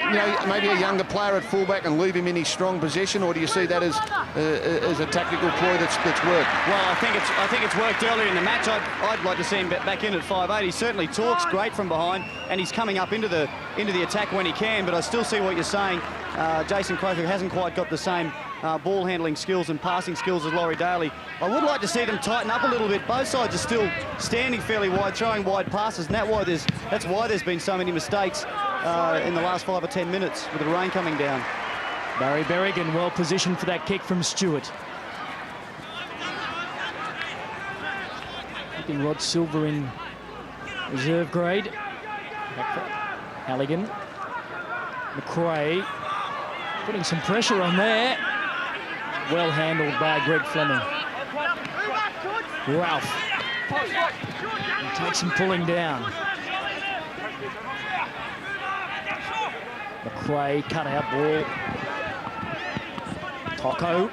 You know, maybe a younger player at fullback and leave him in his strong position, or do you see that as a tactical ploy that's worked? Well, I think it's worked earlier in the match. I'd like to see him back in at 5'8". He certainly talks great from behind, and he's coming up into the attack when he can. But I still see what you're saying. Jason Croker hasn't quite got the same ball handling skills and passing skills as Laurie Daly. I would like to see them tighten up a little bit. Both sides are still standing fairly wide, throwing wide passes, and that's why there's been so many mistakes in the last 5 or 10 minutes with the rain coming down. Barry Berrigan well positioned for that kick from Stewart. Keeping Rod Silver in reserve grade. Halligan. McRae putting some pressure on there. Well handled by Greg Fleming. Ralph. He takes some pulling down. McRae, cut out ball. Tocco.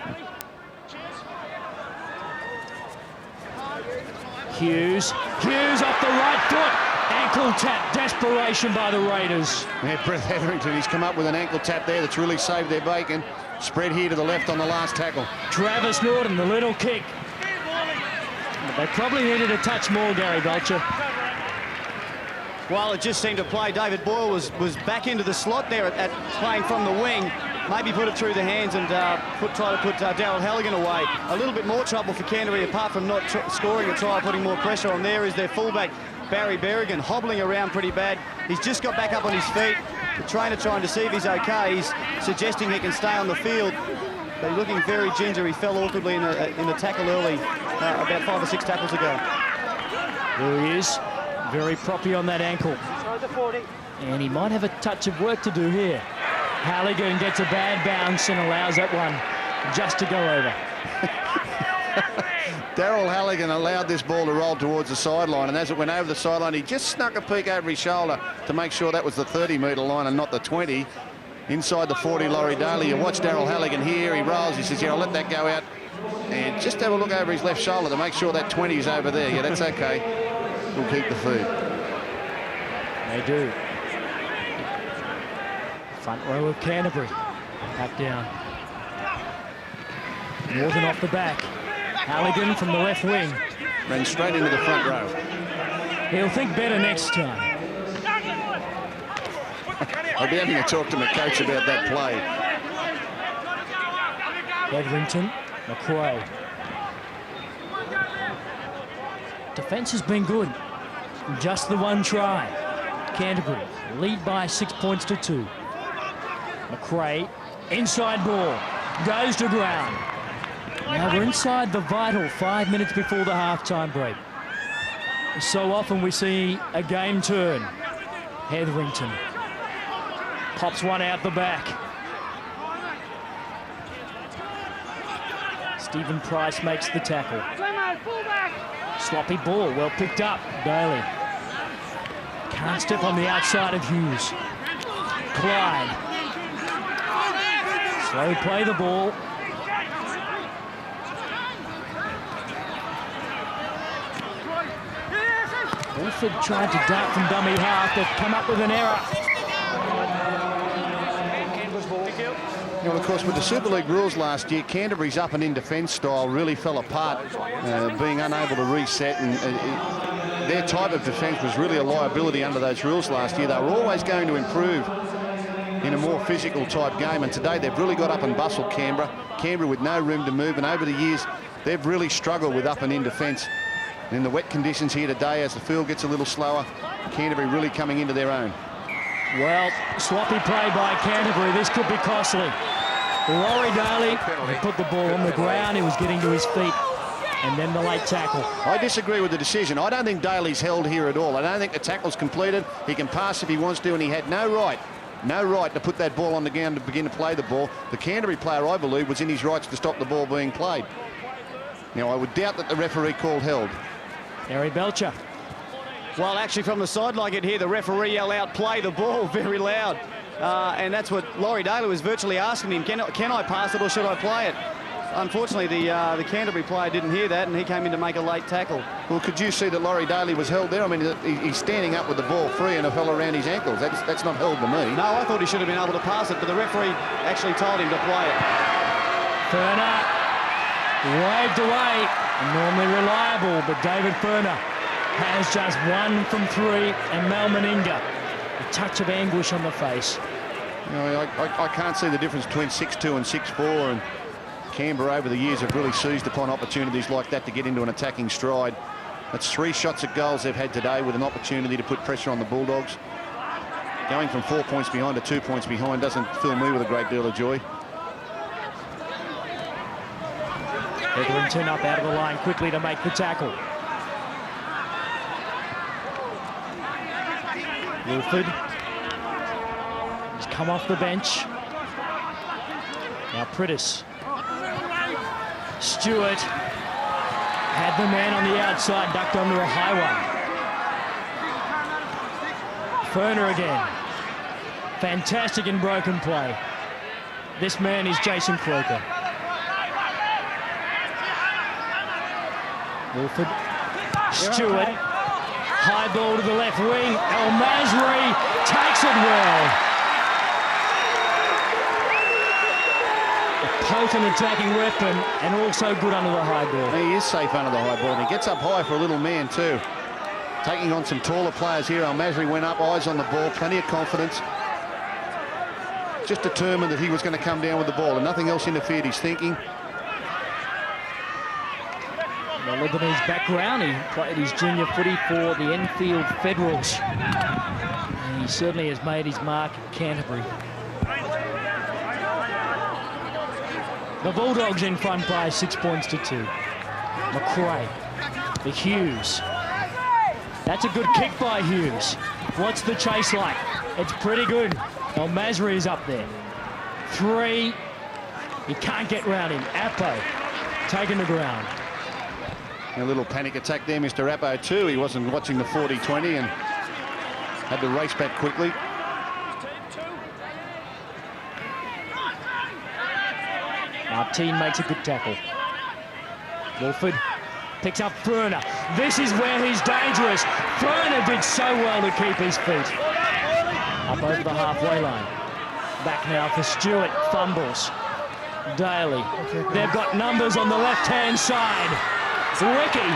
Hughes off the right foot. Ankle tap, desperation by the Raiders. Yeah, Brett Hetherington, he's come up with an ankle tap there that's really saved their bacon. Spread here to the left on the last tackle. Travis Norton, the little kick. But they probably needed a touch more, Gary Belcher. Well, it just seemed to play. David Boyle was back into the slot there at playing from the wing. Maybe put it through the hands and try to put Daryl Halligan away. A little bit more trouble for Canterbury, apart from not scoring a try, putting more pressure on there, is their fullback, Barry Berrigan, hobbling around pretty bad. He's just got back up on his feet. The trainer trying to see if he's okay. He's suggesting he can stay on the field. But he's looking very ginger. He fell awkwardly in the tackle early, about 5 or 6 tackles ago. There he is. Very proppy on that ankle. And he might have a touch of work to do here. Halligan gets a bad bounce and allows that one just to go over. Daryl Halligan allowed this ball to roll towards the sideline, and as it went over the sideline, he just snuck a peek over his shoulder to make sure that was the 30-metre line and not the 20. Inside the 40, Laurie Daly. You watch Daryl Halligan here. He rolls. He says, yeah, I'll let that go out. And just have a look over his left shoulder to make sure that 20 is over there. Yeah, that's okay. We'll keep the feed. They do. Front row of Canterbury. Back down. Northern off the back. Halligan from the left wing. Ran straight into the front row. He'll think better next time. I'll be having to talk to my coach about that play. Hetherington, McRae. Defence has been good. Just the one try. Canterbury lead by 6 points to 2. McRae, inside ball, goes to ground. Now we're inside the vital 5 minutes before the halftime break. So often we see a game turn. Hetherington pops one out the back. Stephen Price makes the tackle. Sloppy ball, well picked up. Daly can't step on the outside of Hughes. Clyde. Slow play the ball. Wilford tried to dart from dummy half, but come up with an error. You know, of course, with the Super League rules last year, Canterbury's up and in defence style really fell apart, being unable to reset, and their type of defence was really a liability under those rules last year. They were always going to improve in a more physical type game, and today they've really got up and bustled Canberra. Canberra with no room to move, and over the years, they've really struggled with up and in defence. In the wet conditions here today, as the field gets a little slower, Canterbury really coming into their own. Well, sloppy play by Canterbury. This could be costly. Laurie Daly put the ball on the ground. He was getting to his feet. And then the late tackle. I disagree with the decision. I don't think Daly's held here at all. I don't think the tackle's completed. He can pass if he wants to, and he had no right to put that ball on the ground to begin to play the ball. The Canterbury player, I believe, was in his rights to stop the ball being played. Now, I would doubt that the referee called held. Harry Belcher. Well, actually, from the sideline, you can hear the referee yell out, play the ball, very loud. And that's what Laurie Daly was virtually asking him, can I pass it or should I play it? Unfortunately, the Canterbury player didn't hear that, and he came in to make a late tackle. Well, could you see that Laurie Daly was held there? I mean, he's standing up with the ball free and it fell around his ankles. That's not held to me. No, I thought he should have been able to pass it, but the referee actually told him to play it. Furner waved away. Normally reliable, but David Furner has just 1 from 3, and Mal Meninga, a touch of anguish on the face. You know, I can't see the difference between 6'2" and 6'4", and Canberra over the years have really seized upon opportunities like that to get into an attacking stride. That's 3 shots at goals they've had today with an opportunity to put pressure on the Bulldogs. Going from 4 points behind to 2 points behind doesn't fill me with a great deal of joy. Etherington up out of the line quickly to make the tackle. Wilford has come off the bench. Now Prittis. Stewart had the man on the outside, ducked onto a high one. Furner again. Fantastic in broken play. This man is Jason Croker. Wilford. Stewart. High ball to the left wing. El Masri takes it well. A potent attacking weapon and also good under the high ball. He is safe under the high ball, and he gets up high for a little man too. Taking on some taller players here. El Masri went up, eyes on the ball, plenty of confidence. Just determined that he was going to come down with the ball, and nothing else interfered his thinking. The Lebanese background, he played his junior footy for the Enfield Federals. And he certainly has made his mark in Canterbury. The Bulldogs in front by 6 points to 2. McRae, the Hughes. That's a good kick by Hughes. What's the chase like? It's pretty good. El Masri is up there. 3. He can't get round him. Appo taking the ground. A little panic attack there, Mr. Appo too. He wasn't watching the 40-20 and had to race back quickly. Martin makes a good tackle. Wolford picks up Furner. This is where he's dangerous. Furner did so well to keep his feet. Up over the halfway line. Back now for Stewart. Fumbles. Daly. They've got numbers on the left-hand side. Ricky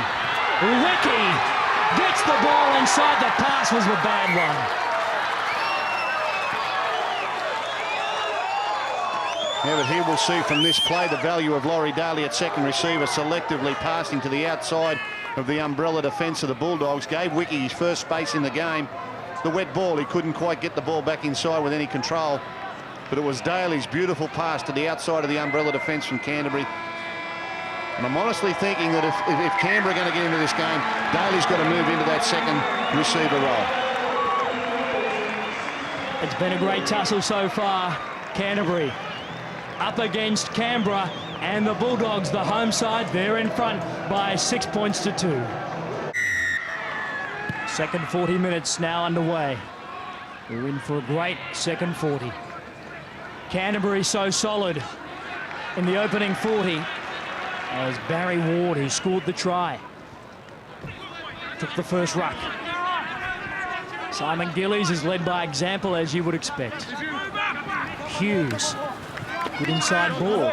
gets the ball inside. The pass was a bad one. Yeah, but here we'll see from this play the value of Laurie Daly at second receiver, selectively passing to the outside of the umbrella defence of the Bulldogs. Gave Wiki his first space in the game. The wet ball, he couldn't quite get the ball back inside with any control. But it was Daly's beautiful pass to the outside of the umbrella defence from Canterbury. And I'm honestly thinking that if Canberra are going to get into this game, Daly's got to move into that second receiver role. It's been a great tussle so far. Canterbury up against Canberra, and the Bulldogs, the home side, they're in front by 6 points to 2. Second 40 minutes now underway. We're in for a great second 40. Canterbury so solid in the opening 40 as Barry Ward, who scored the try, took the first ruck. Simon Gillies is led by example, as you would expect. Hughes, good inside ball.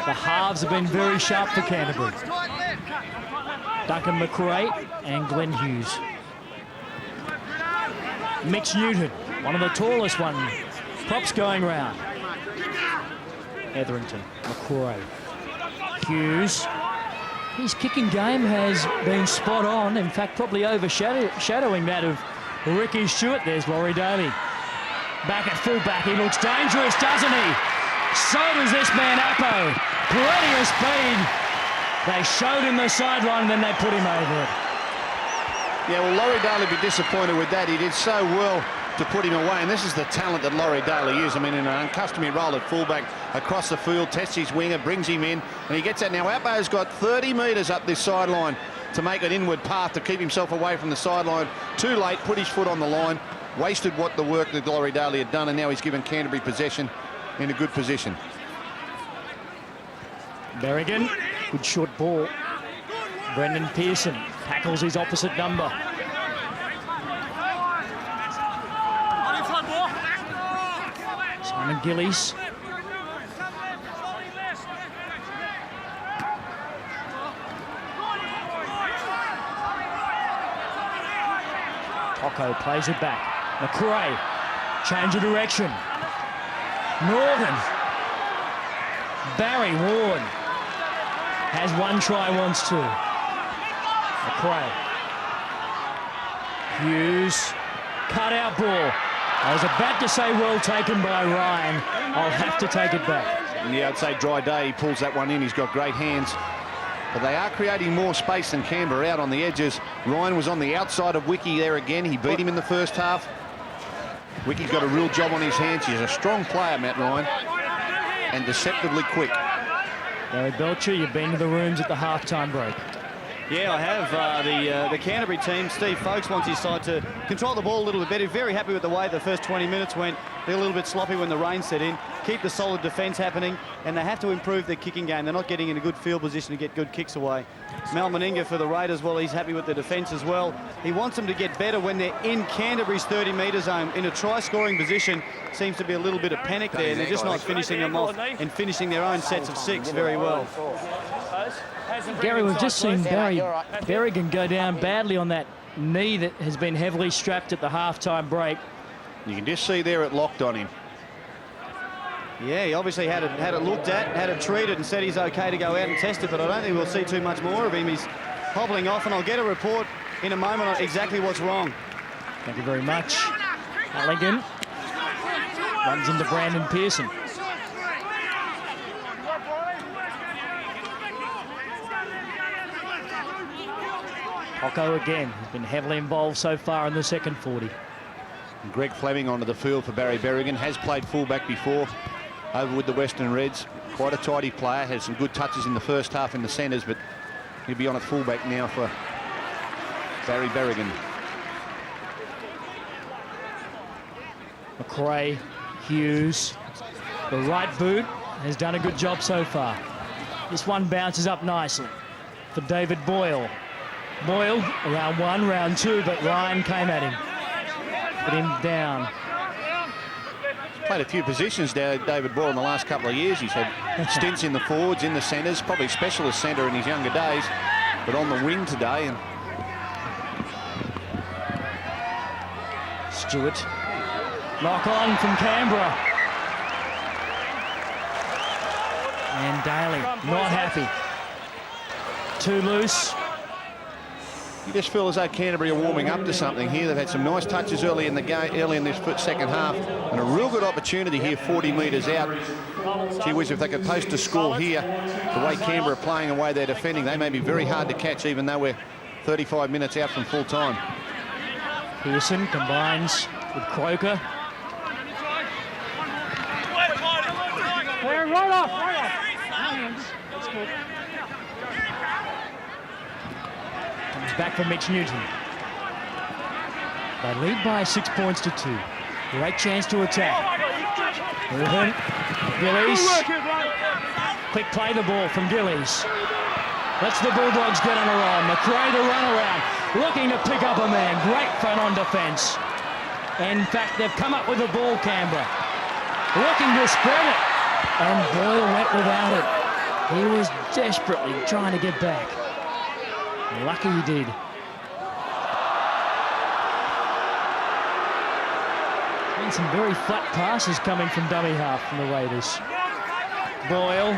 The halves have been very sharp for Canterbury. Duncan McRae and Glenn Hughes. Mitch Newton, one of the tallest ones. Props going round. Etherington, McRae. Hughes. His kicking game has been spot on. In fact, probably overshadowing that of Ricky Stewart. There's Laurie Daly. Back at fullback, he looks dangerous, doesn't he? So does this man, Appo. Plenty of speed. They showed him the sideline, and then they put him over it. Yeah, well, Laurie Daly would be disappointed with that. He did so well to put him away, and this is the talent that Laurie Daly is. I mean, in an uncustomary role at fullback, across the field, tests his winger, brings him in, and he gets that. Now, Appo's got 30 metres up this sideline. to make an inward path to keep himself away from the sideline. Too late, put his foot on the line, wasted what the work that Laurie Daly had done, and now he's given Canterbury possession in a good position. Berrigan, good short ball. Brendan Pearson tackles his opposite number. Simon Gillies. Tocco plays it back. McRae, change of direction. Northern. Barry Ward has one try, wants two. McRae. Hughes, cut out ball. I was about to say well taken by Ryan. I'll have to take it back. Yeah, I'd say dry day. He pulls that one in. He's got great hands. But they are creating more space than Canberra out on the edges. Ryan was on the outside of Wiki there again. He beat him in the first half. Wiki's got a real job on his hands. He's a strong player, Matt Ryan, and deceptively quick. Barry Belcher, you've been to the rooms at the halftime break. Yeah, I have. The Canterbury team, Steve Folkes wants his side to control the ball a little bit better. Very happy with the way the first 20 minutes went. They're a little bit sloppy when the rain set in. Keep the solid defence happening, and they have to improve their kicking game. They're not getting in a good field position to get good kicks away. Mal Meninga for the Raiders, well, he's happy with the defence as well. He wants them to get better when they're in Canterbury's 30-metre zone. In a try-scoring position, seems to be a little bit of panic there, and they're just not finishing them off and finishing their own sets of six very well. Gary, we've just seen Barry Berrigan go down badly on that knee that has been heavily strapped at the halftime break. You can just see there it locked on him. Yeah, he obviously had it looked at, had it treated, and said he's okay to go out and test it, but I don't think we'll see too much more of him. He's hobbling off, and I'll get a report in a moment on exactly what's wrong. Thank you very much. Halligan runs into Brandon Pearson. Tocco again has been heavily involved so far in the second 40. And Greg Fleming onto the field for Barry Berrigan. Has played fullback before over with the Western Reds. Quite a tidy player. Had some good touches in the first half in the centres, but he'll be on at fullback now for Barry Berrigan. McRae, Hughes. The right boot has done a good job so far. This one bounces up nicely for David Boyle. Boyle, round one, round two, but Ryan came at him. Put him down. Played a few positions down David Boyle in the last couple of years. He's had stints in the forwards, in the centres, probably specialist centre in his younger days, but on the wing today. And Stewart. Knock on from Canberra. And Daly, not happy. Too loose. you just feel as though Canterbury are warming up to something here. They've had some nice touches early in the game, early in this second half, and a real good opportunity here 40 metres out. Gee whiz, if they could post a score here, the way Canberra are playing and the way they're defending, they may be very hard to catch, even though we're 35 minutes out from full time. Pearson combines with Croker. Right off. That's good. Comes back for Mitch Newton. They lead by 6 points to 2. Great chance to attack. Irvin, Gillies. Quick play the ball from Gillies. Lets the Bulldogs get on a roll. McRae to run around, looking to pick up a man. Great front on defence. In fact, they've come up with the ball, Canberra. Looking to spread it. And Boyle went without it. He was desperately trying to get back. Lucky he did. Been some very flat passes coming from dummy half from the Raiders. Boyle,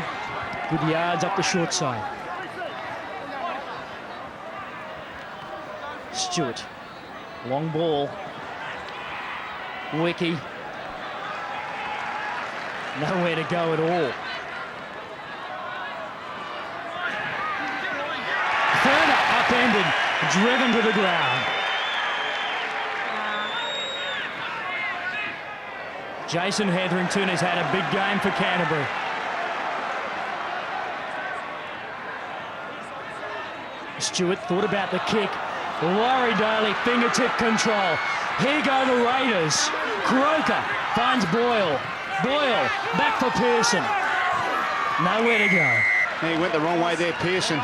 good yards up the short side. Stewart, long ball. Wiki. Nowhere to go at all. Further upended, driven to the ground. Jason Hetherington has had a big game for Canterbury. Stewart thought about the kick. Laurie Daly, fingertip control. Here go the Raiders. Croker finds Boyle. Boyle back for Pearson. Nowhere to go. He went the wrong way there, Pearson.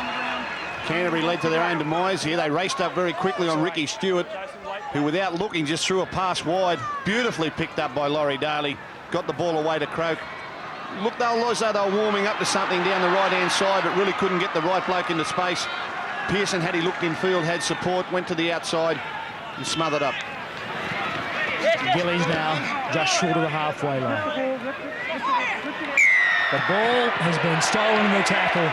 Canterbury led to their own demise here. They raced up very quickly on Ricky Stewart, who without looking just threw a pass wide. Beautifully picked up by Laurie Daly. Got the ball away to Croak. Looked as though they were warming up to something down the right-hand side, but really couldn't get the right bloke into space. Pearson, had he looked in field, had support, went to the outside and smothered up. Gillies now just short of the halfway line. The ball has been stolen in the tackle.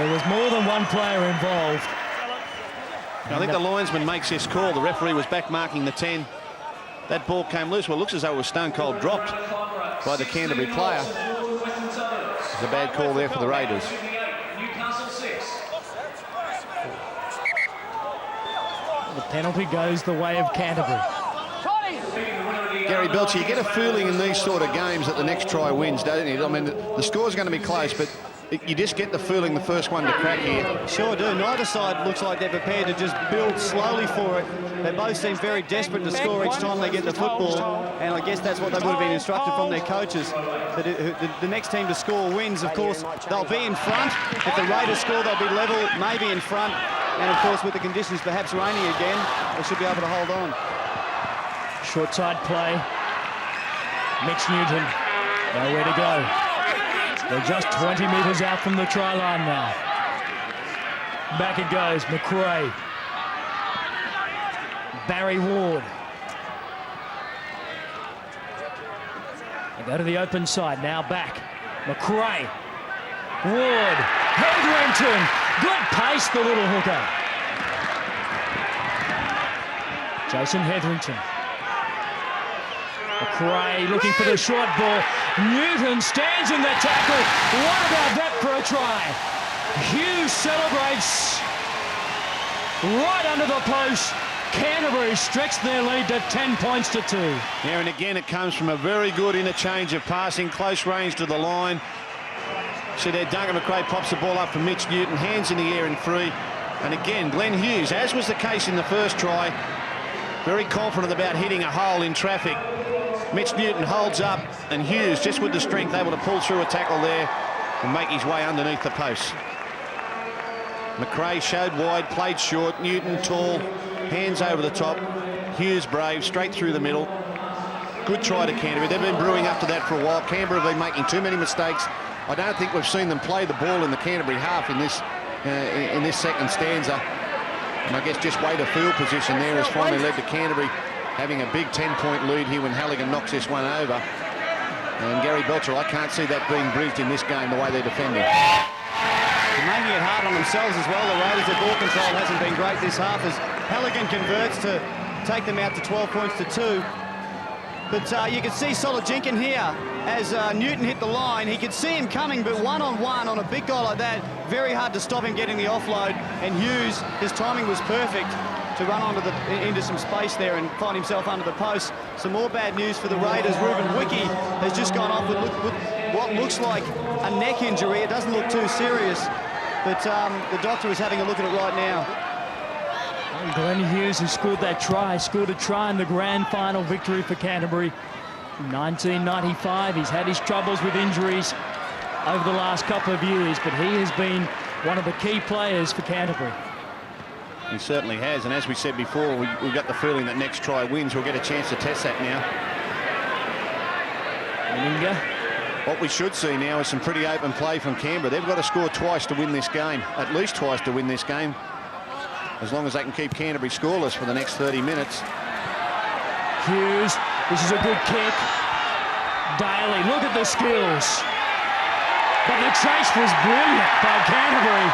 There was more than one player involved. I think the linesman makes this call. The referee was back marking the 10. That ball came loose. Well, it looks as though it was stone cold dropped by the Canterbury player. It's a bad call there for the Raiders. The penalty goes the way of Canterbury. Gary Belcher, you get a feeling in these sort of games that the next try wins, don't you? I mean, the score's going to be close, but you just get the feeling the first one to crack here. Sure do. Neither side looks like they're prepared to just build slowly for it. They both seem very desperate to score each time they get the football, and I guess that's what they would have been instructed from their coaches. That the next team to score wins. Of course, they'll be in front. If the Raiders score, they'll be level, maybe in front. And of course, with the conditions perhaps raining again, they should be able to hold on. Short side play. Mitch Newton, nowhere to go. They're just 20 metres out from the try line now. Back it goes, McRae. Barry Ward. They go to the open side, now back. McRae. Ward. Hetherington. Good pace, the little hooker. Jason Hetherington. McRae looking for the short ball. Newton stands in the tackle. What about that for a try? Hughes celebrates right under the post. Canterbury stretched their lead to 10 points to 2. Yeah, and again, it comes from a very good interchange of passing, close range to the line. See there, Duncan McRae pops the ball up for Mitch Newton, hands in the air and free. And again, Glenn Hughes, as was the case in the first try, very confident about hitting a hole in traffic. Mitch Newton holds up, and Hughes, just with the strength, able to pull through a tackle there and make his way underneath the post. McRae showed wide, played short. Newton tall, hands over the top. Hughes brave, straight through the middle. Good try to Canterbury. They've been brewing up to that for a while. Canberra have been making too many mistakes. I don't think we've seen them play the ball in the Canterbury half in this second stanza. And I guess just weight of field position there has finally led to Canterbury having a big 10-point lead here when Halligan knocks this one over. And Gary Belcher, I can't see that being breached in this game the way they're defending. They're making it hard on themselves as well. The Raiders, their ball control hasn't been great this half as Halligan converts to take them out to 12 points to 2. But you can see Solodjinkin here as Newton hit the line. He could see him coming, but one-on-one on a big guy like that, very hard to stop him getting the offload. And Hughes, his timing was perfect to run into some space there and find himself under the post. Some more bad news for the Raiders. Ruben Wiki has just gone off with what looks like a neck injury. It doesn't look too serious, but the doctor is having a look at it right now. And Glenn Hughes, who scored that try, scored a try in the grand final victory for Canterbury in 1995. He's had his troubles with injuries over the last couple of years, but he has been one of the key players for Canterbury. He certainly has, and as we said before, we've got the feeling that next try wins. We'll get a chance to test that now. Meninga. What we should see now is some pretty open play from Canberra. They've got to score twice to win this game, at least twice to win this game, as long as they can keep Canterbury scoreless for the next 30 minutes. Hughes, this is a good kick. Daly, look at the skills. But the chase was brilliant by Canterbury.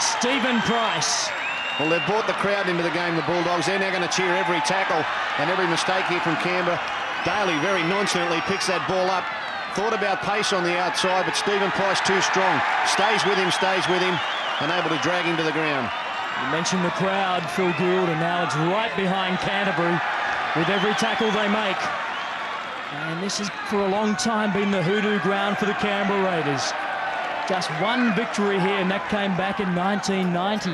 Stephen Price. Well, they've brought the crowd into the game, the Bulldogs. They're now going to cheer every tackle and every mistake here from Canberra. Daly very nonchalantly picks that ball up. Thought about pace on the outside, but Stephen Price too strong. Stays with him, and able to drag him to the ground. You mentioned the crowd, Phil Gould, and now it's right behind Canterbury with every tackle they make. And this has, for a long time, been the hoodoo ground for the Canberra Raiders. Just one victory here, and that came back in 1990.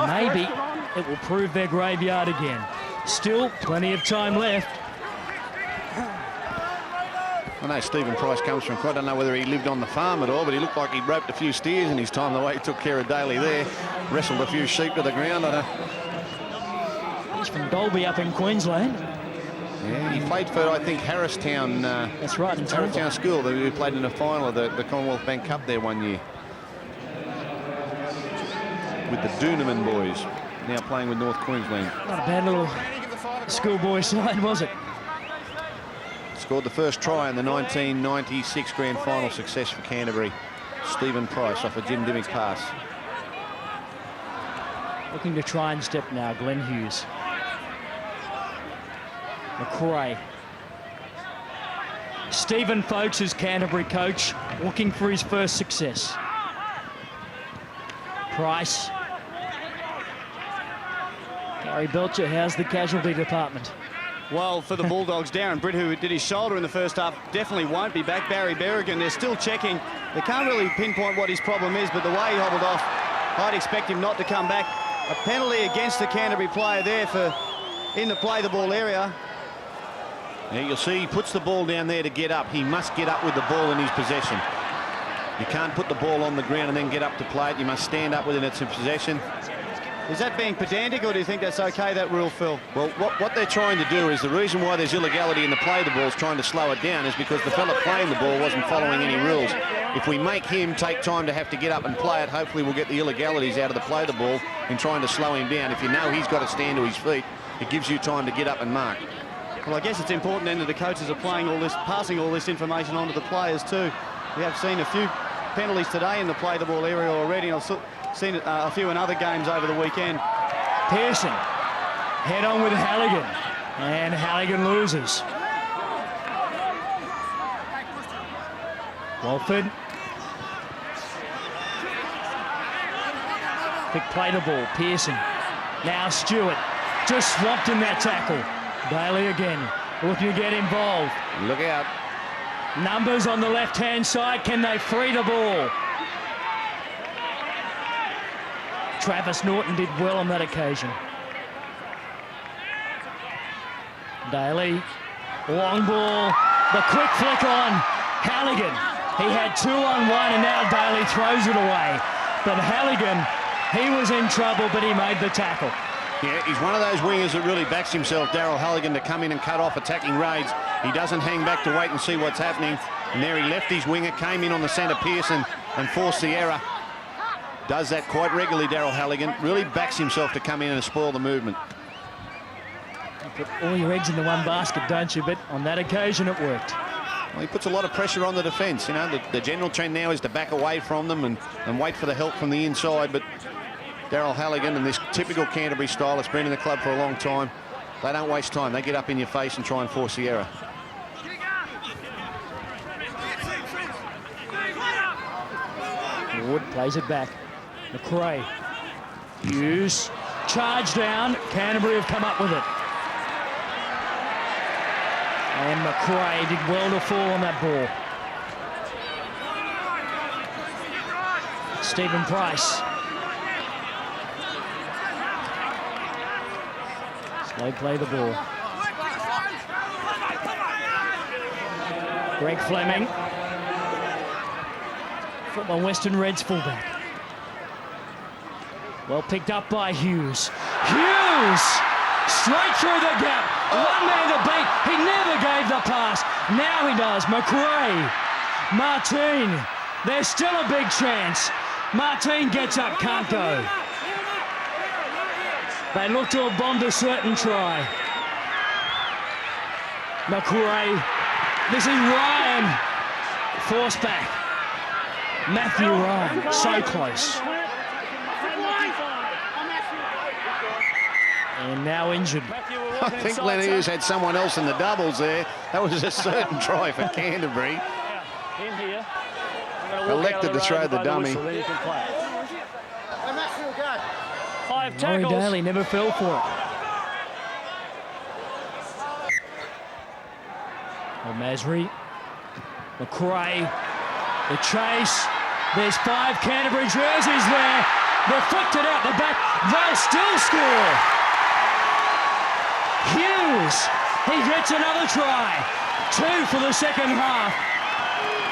Maybe it will prove their graveyard again. Still plenty of time left. I know Stephen Price comes from, I don't know whether he lived on the farm at all, but he looked like he roped a few steers in his time, the way he took care of Daly there. Wrestled a few sheep to the ground. He's from Dalby up in Queensland. Yeah, he played for, I think, Harristown. That's right, in Harristown School. He played in the final of the Commonwealth Bank Cup there one year. With the Doonaman boys, now playing with North Queensland. Not a bad little schoolboy side, was it? Scored the first try in the 1996 grand final success for Canterbury. Stephen Price off a Jim Dimmick pass. Looking to try and step now, Glenn Hughes. McRae. Stephen Folkes is Canterbury coach, looking for his first success. Price. Gary Belcher, how's the casualty department? Well, for the Bulldogs, Darren Britt, who did his shoulder in the first half, definitely won't be back. Barry Berrigan, they're still checking. They can't really pinpoint what his problem is, but the way he hobbled off, I'd expect him not to come back. A penalty against the Canterbury player there for in the play the ball area. Yeah, you'll see he puts the ball down there to get up. He must get up with the ball in his possession. You can't put the ball on the ground and then get up to play it. You must stand up with it in its possession. Is that being pedantic, or do you think that's okay, that rule, Phil? Well, what they're trying to do is, the reason why there's illegality in the play the ball is trying to slow it down, is because the fella playing the ball wasn't following any rules. If we make him take time to have to get up and play it, hopefully we'll get the illegalities out of the play the ball in trying to slow him down. If you know he's got to stand to his feet, it gives you time to get up and mark. Well, I guess it's important then that the coaches are playing all this, passing all this information on to the players too. We have seen a few penalties today in the play the ball area already. I've seen a few in other games over the weekend. Pearson, head on with Halligan, and Halligan loses. Walford. Quick play the ball, Pearson. Now Stewart, just swamped in that tackle. Daly again, looking to get involved. Look out. Numbers on the left-hand side, can they free the ball? Travis Norton did well on that occasion. Daly, long ball, the quick flick on Halligan. He had 2-on-1 and now Daly throws it away. But Halligan, he was in trouble, but he made the tackle. Yeah, he's one of those wingers that really backs himself, Daryl Halligan, to come in and cut off attacking raids. He doesn't hang back to wait and see what's happening. And there he left his winger, came in on the centre, Pearson, and forced the error. Does that quite regularly, Daryl Halligan. Really backs himself to come in and spoil the movement. You put all your eggs into one basket, don't you? But on that occasion, it worked. Well, he puts a lot of pressure on the defence. You know, the general trend now is to back away from them and wait for the help from the inside. But Daryl Halligan and this typical Canterbury style that's been in the club for a long time, they don't waste time. They get up in your face and try and force the error. Wood plays it back. McRae. Hughes. Charge down. Canterbury have come up with it. And McRae did well to fall on that ball. Stephen Price. Slow play the ball. Greg Fleming. Former Western Reds fullback. Well picked up by Hughes. Hughes! Straight through the gap. One man to beat. He never gave the pass. Now he does. McRae. Martin. There's still a big chance. Martin gets up, can't go. They look to have bombed a certain try. McRae. This is Ryan. Forced back. Matthew Ryan, so close. And now injured. I think Glenn Hughes had someone else in the doubles there. That was a certain try for Canterbury. In here. Elected to throw the dummy. Five Laurie tackles. Daly never fell for it. Oh, Masri. McRae. The chase. There's 5 Canterbury jerseys there. They're flicked it out the back. They'll still score. Hughes, he gets another try. 2 for the second half.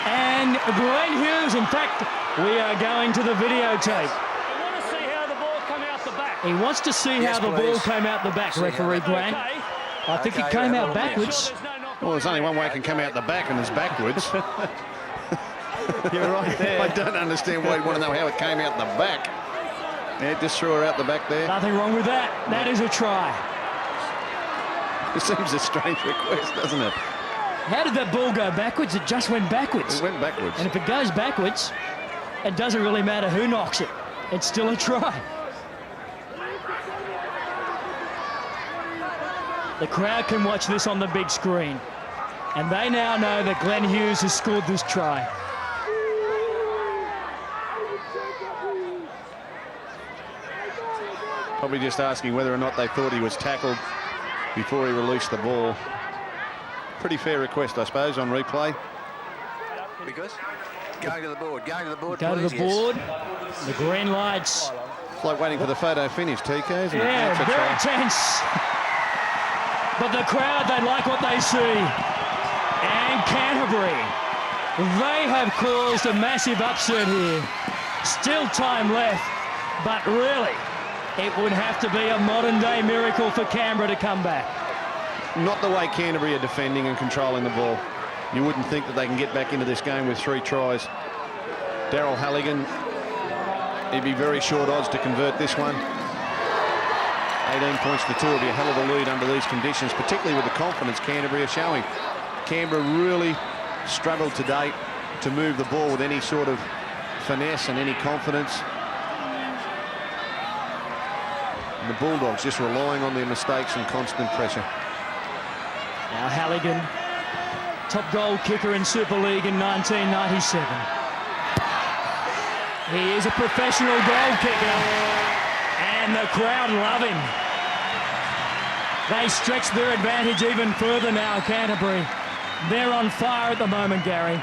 And Glenn Hughes, in fact, we are going to the videotape. I want to see how the ball come out the back. He wants to see how the ball came out the back, referee Grant. Okay. I think it came out backwards. There's no knock. Well, there's only one way it can come out the back, and it's backwards. You're right there. I don't understand why you want to know how it came out the back. Yeah, just threw her out the back there. Nothing wrong with that. That is a try. It seems a strange request, doesn't it? How did that ball go backwards? It just went backwards. It went backwards. And if it goes backwards, it doesn't really matter who knocks it. It's still a try. The crowd can watch this on the big screen. And they now know that Glenn Hughes has scored this try. Probably just asking whether or not they thought he was tackled before he released the ball. Pretty fair request, I suppose, on replay. Because going to the board, Go to please, the board. The green lights. It's like waiting for the photo finish, TK, isn't it? Yeah, That's a very try. tense. But the crowd, they like what they see. And Canterbury, they have caused a massive upset here. Still time left, but really, it would have to be a modern-day miracle for Canberra to come back. Not the way Canterbury are defending and controlling the ball. You wouldn't think that they can get back into this game with 3 tries. Daryl Halligan, he'd be very short odds to convert this one. 18 points to 2 would be a hell of a lead under these conditions, particularly with the confidence Canterbury are showing. Canberra really struggled to date to move the ball with any sort of finesse and any confidence. And the Bulldogs just relying on their mistakes and constant pressure. Now Halligan, top goal kicker in Super League in 1997. He is a professional goal kicker, and the crowd love him. They stretch their advantage even further now, Canterbury. They're on fire at the moment, Gary.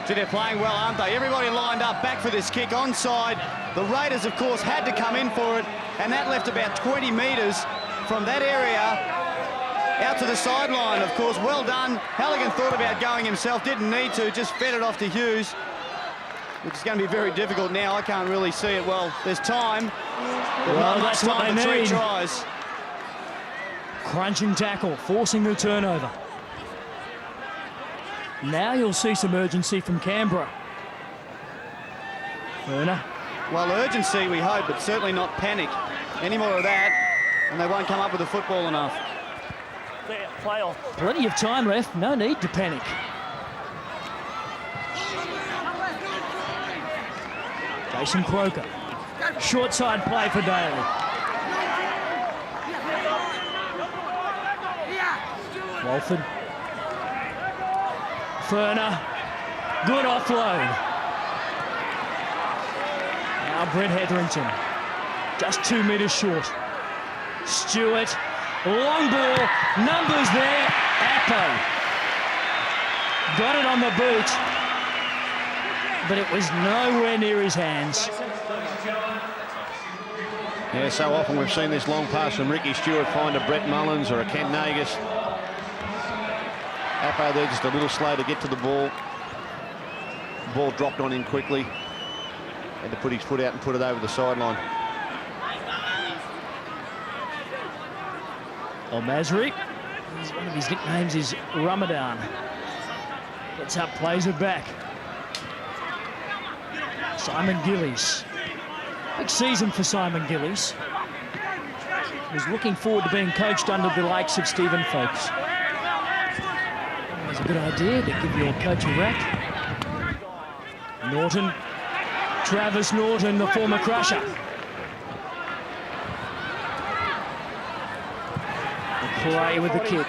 So they're playing well, aren't they? Everybody lined up back for this kick onside. The Raiders, of course, had to come in for it, and that left about 20 metres from that area out to the sideline, of course. Well done. Halligan thought about going himself, didn't need to, just fed it off to Hughes, which is going to be very difficult now. I can't really see it. Well, there's time, but not much that's what time they for 3 need. tries. Crunching tackle, forcing the turnover. Now you'll see some urgency from Canberra. Werner. Well, urgency, we hope, but certainly not panic. Any more of that, and they won't come up with the football enough. There, play off. Plenty of time left, no need to panic. Jason Croker. Short side play for Daly. Walford. Ferner. Good offload. Now Brett Hetherington. Just 2 metres short. Stewart. Long ball. Numbers there. Appo. Got it on the boot. But it was nowhere near his hands. Yeah, so often we've seen this long pass from Ricky Stewart find a Brett Mullins or a Kent Nagus. Appo there just a little slow to get to the ball. Ball dropped on him quickly. Had to put his foot out and put it over the sideline. El Masri, one of his nicknames is Ramadan. Gets up, plays it back. Simon Gillies. Big season for Simon Gillies. He's looking forward to being coached under the likes of Stephen Folkes. It's a good idea to give your coach a rack. Norton. Travis Norton, the former crusher. Play with the kick.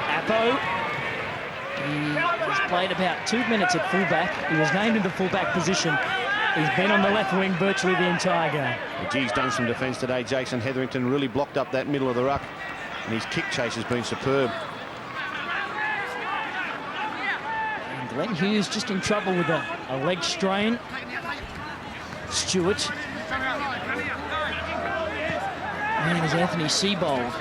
Appo. He has played about 2 minutes at fullback. He was named in the fullback position. He's been on the left wing virtually the entire game. Well, he's done some defence today. Jason Hetherington really blocked up that middle of the ruck, and his kick chase has been superb. And Glenn Hughes just in trouble with a leg strain. Stewart. And there's Anthony Seibold.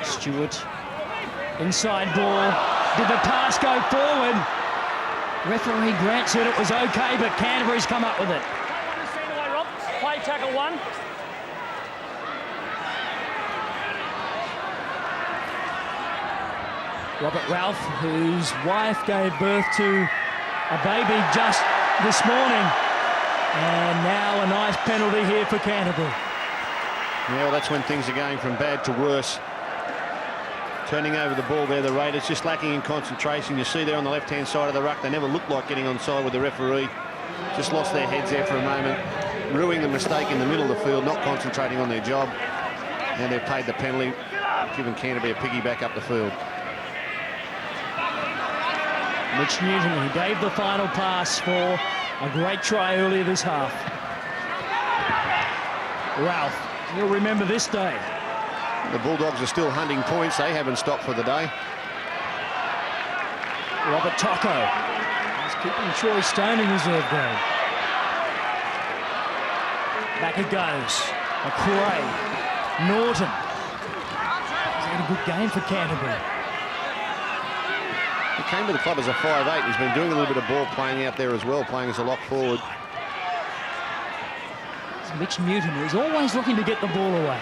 Stewart. Inside ball. Did the pass go forward? Referee Grant said it was okay, but Canterbury's come up with it. Play tackle 1. Robert Ralph, whose wife gave birth to a baby just this morning. And now a nice penalty here for Canterbury. Yeah, well, that's when things are going from bad to worse. Turning over the ball there, the Raiders just lacking in concentration. You see there on the left-hand side of the ruck, they never looked like getting on side with the referee. Just lost their heads there for a moment. Ruining the mistake in the middle of the field, not concentrating on their job. And they've paid the penalty, giving Canterbury a piggyback up the field. Mitch Newton, who gave the final pass for a great try earlier this half. Ralph, you'll remember this day. The Bulldogs are still hunting points. They haven't stopped for the day. Robert Tocco is keeping Troy Stone in reserve grade. Back it goes. McRae. Norton. He's had a good game for Canterbury. He came to the club as a 5'8". He's been doing a little bit of ball playing out there as well, playing as a lock forward. It's Mitch Newton, who's always looking to get the ball away.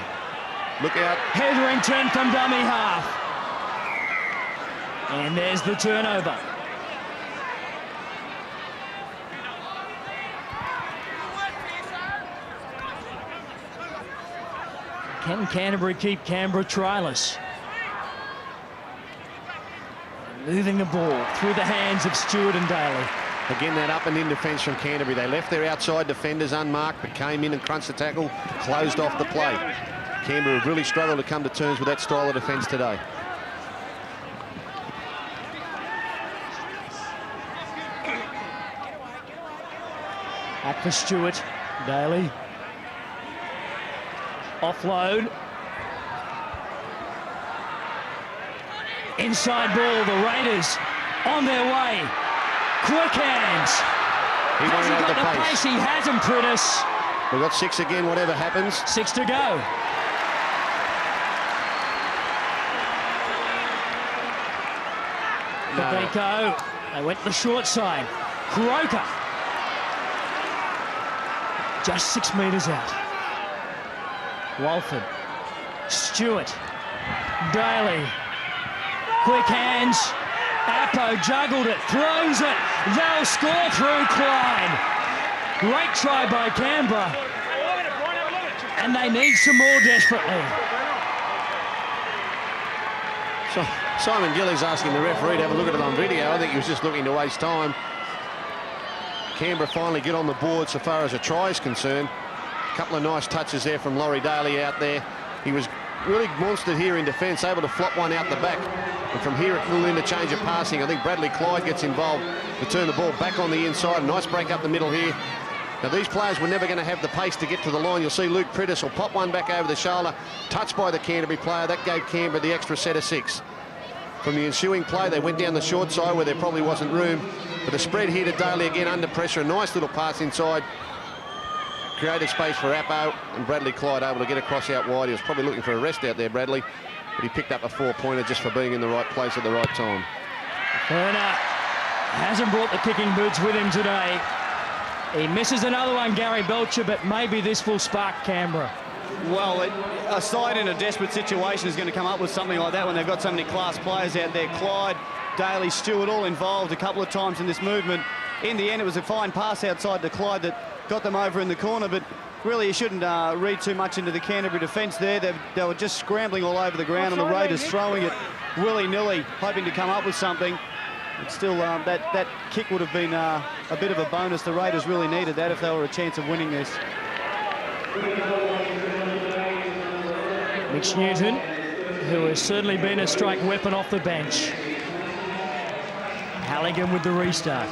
Look out. Hetherington from dummy half. And there's the turnover. Can Canterbury keep Canberra tryless? Moving the ball through the hands of Stewart and Daly. Again, that up and in defence from Canterbury. They left their outside defenders unmarked, but came in and crunched the tackle, closed off the play. Canberra have really struggled to come to terms with that style of defence today. Back for Stewart. Daly. Offload. Inside ball, the Raiders on their way. Quick hands. He Has he won't got have the pace? He hasn't, Pritis. We've got 6 again, whatever happens. 6 to go. Babeko. They went the short side. Croker. Just 6 metres out. Walford. Stewart. Daly. Quick hands. Appo juggled it, throws it. They'll score through Klein. Great try by Canberra. And they need some more desperately. So Simon Gillies asking the referee to have a look at it on video. I think he was just looking to waste time. Canberra finally get on the board so far as a try is concerned. A couple of nice touches there from Laurie Daly out there. He was really monstered here in defence, able to flop one out the back. And from here, a little interchange of passing. I think Bradley Clyde gets involved to turn the ball back on the inside. A nice break up the middle here. Now, these players were never going to have the pace to get to the line. You'll see Luke Pritis will pop one back over the shoulder, touched by the Canterbury player. That gave Canberra the extra set of 6. From the ensuing play, they went down the short side where there probably wasn't room. But the spread here to Daly again under pressure. A nice little pass inside. Created space for Appo, and Bradley Clyde able to get across out wide. He was probably looking for a rest out there, Bradley. But he picked up a 4-pointer just for being in the right place at the right time. Ferner hasn't brought the kicking boots with him today. He misses another one, Gary Belcher, but maybe this will spark Canberra. Well, a side in a desperate situation is going to come up with something like that when they've got so many class players out there. Clyde, Daly, Stewart all involved a couple of times in this movement. In the end, it was a fine pass outside to Clyde that got them over in the corner, but really you shouldn't read too much into the Canterbury defence there. They were just scrambling all over the ground, and the Raiders throwing it willy-nilly, hoping to come up with something. But still, that kick would have been a bit of a bonus. The Raiders really needed that if they were a chance of winning this. Mitch Newton, who has certainly been a strike weapon off the bench. Halligan with the restart.